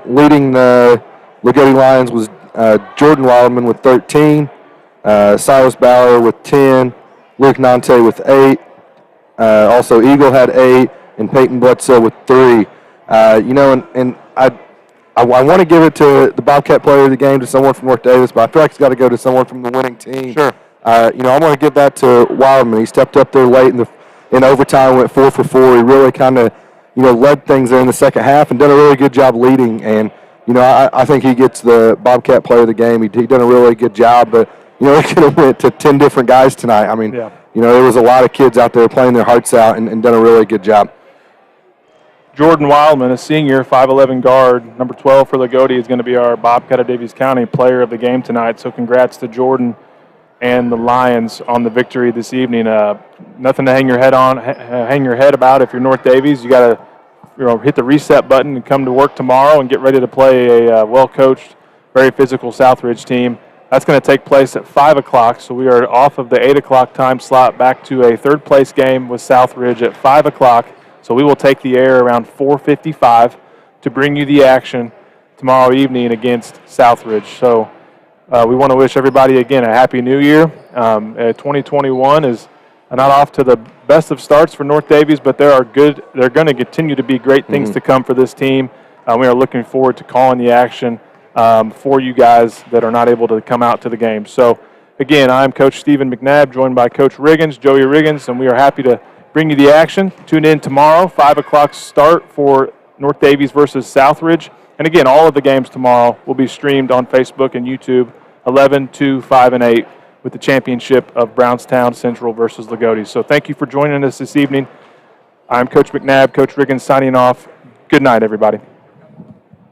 Leading the Loogootee Lions was Jordan Wildman with 13. Silas Bauer with 10. Luke Nante with 8. Also, Eagle had 8. And Peyton Bledsoe with 3. And I want to give it to the Bobcat player of the game, to someone from North Daviess, but I feel like it's got to go to someone from the winning team. Sure. I want to give that to Wildman. He stepped up there late in overtime, went 4 for 4. He really kind of, led things there in the second half and done a really good job leading. And, I think he gets the Bobcat player of the game. He done a really good job, but, it could have went to 10 different guys tonight. I mean, there was a lot of kids out there playing their hearts out and done a really good job. Jordan Wildman, a senior, 5'11" guard, number 12 for Loogootee, is going to be our Bobcat of Daviess County player of the game tonight. So congrats to Jordan and the Lions on the victory this evening. Nothing to hang your head about if you're North Daviess. You got to hit the reset button and come to work tomorrow and get ready to play a well-coached, very physical Southridge team. That's going to take place at 5 o'clock, so we are off of the 8 o'clock time slot back to a third-place game with Southridge at 5 o'clock. So we will take the air around 4:55 to bring you the action tomorrow evening against Southridge. So we want to wish everybody, again, a Happy New Year. 2021 is not off to the best of starts for North Daviess, but they're going to continue to be great things to come for this team. We are looking forward to calling the action for you guys that are not able to come out to the game. So, again, I'm Coach Stephen McNabb, joined by Coach Riggins, Joey Riggins, and we are happy to bring you the action. Tune in tomorrow, 5 o'clock start for North Daviess versus Southridge. And again, all of the games tomorrow will be streamed on Facebook and YouTube, 11, 2, 5, and 8, with the championship of Brownstown Central versus Loogootee. So thank you for joining us this evening. I'm Coach McNabb, Coach Riggins signing off. Good night, everybody.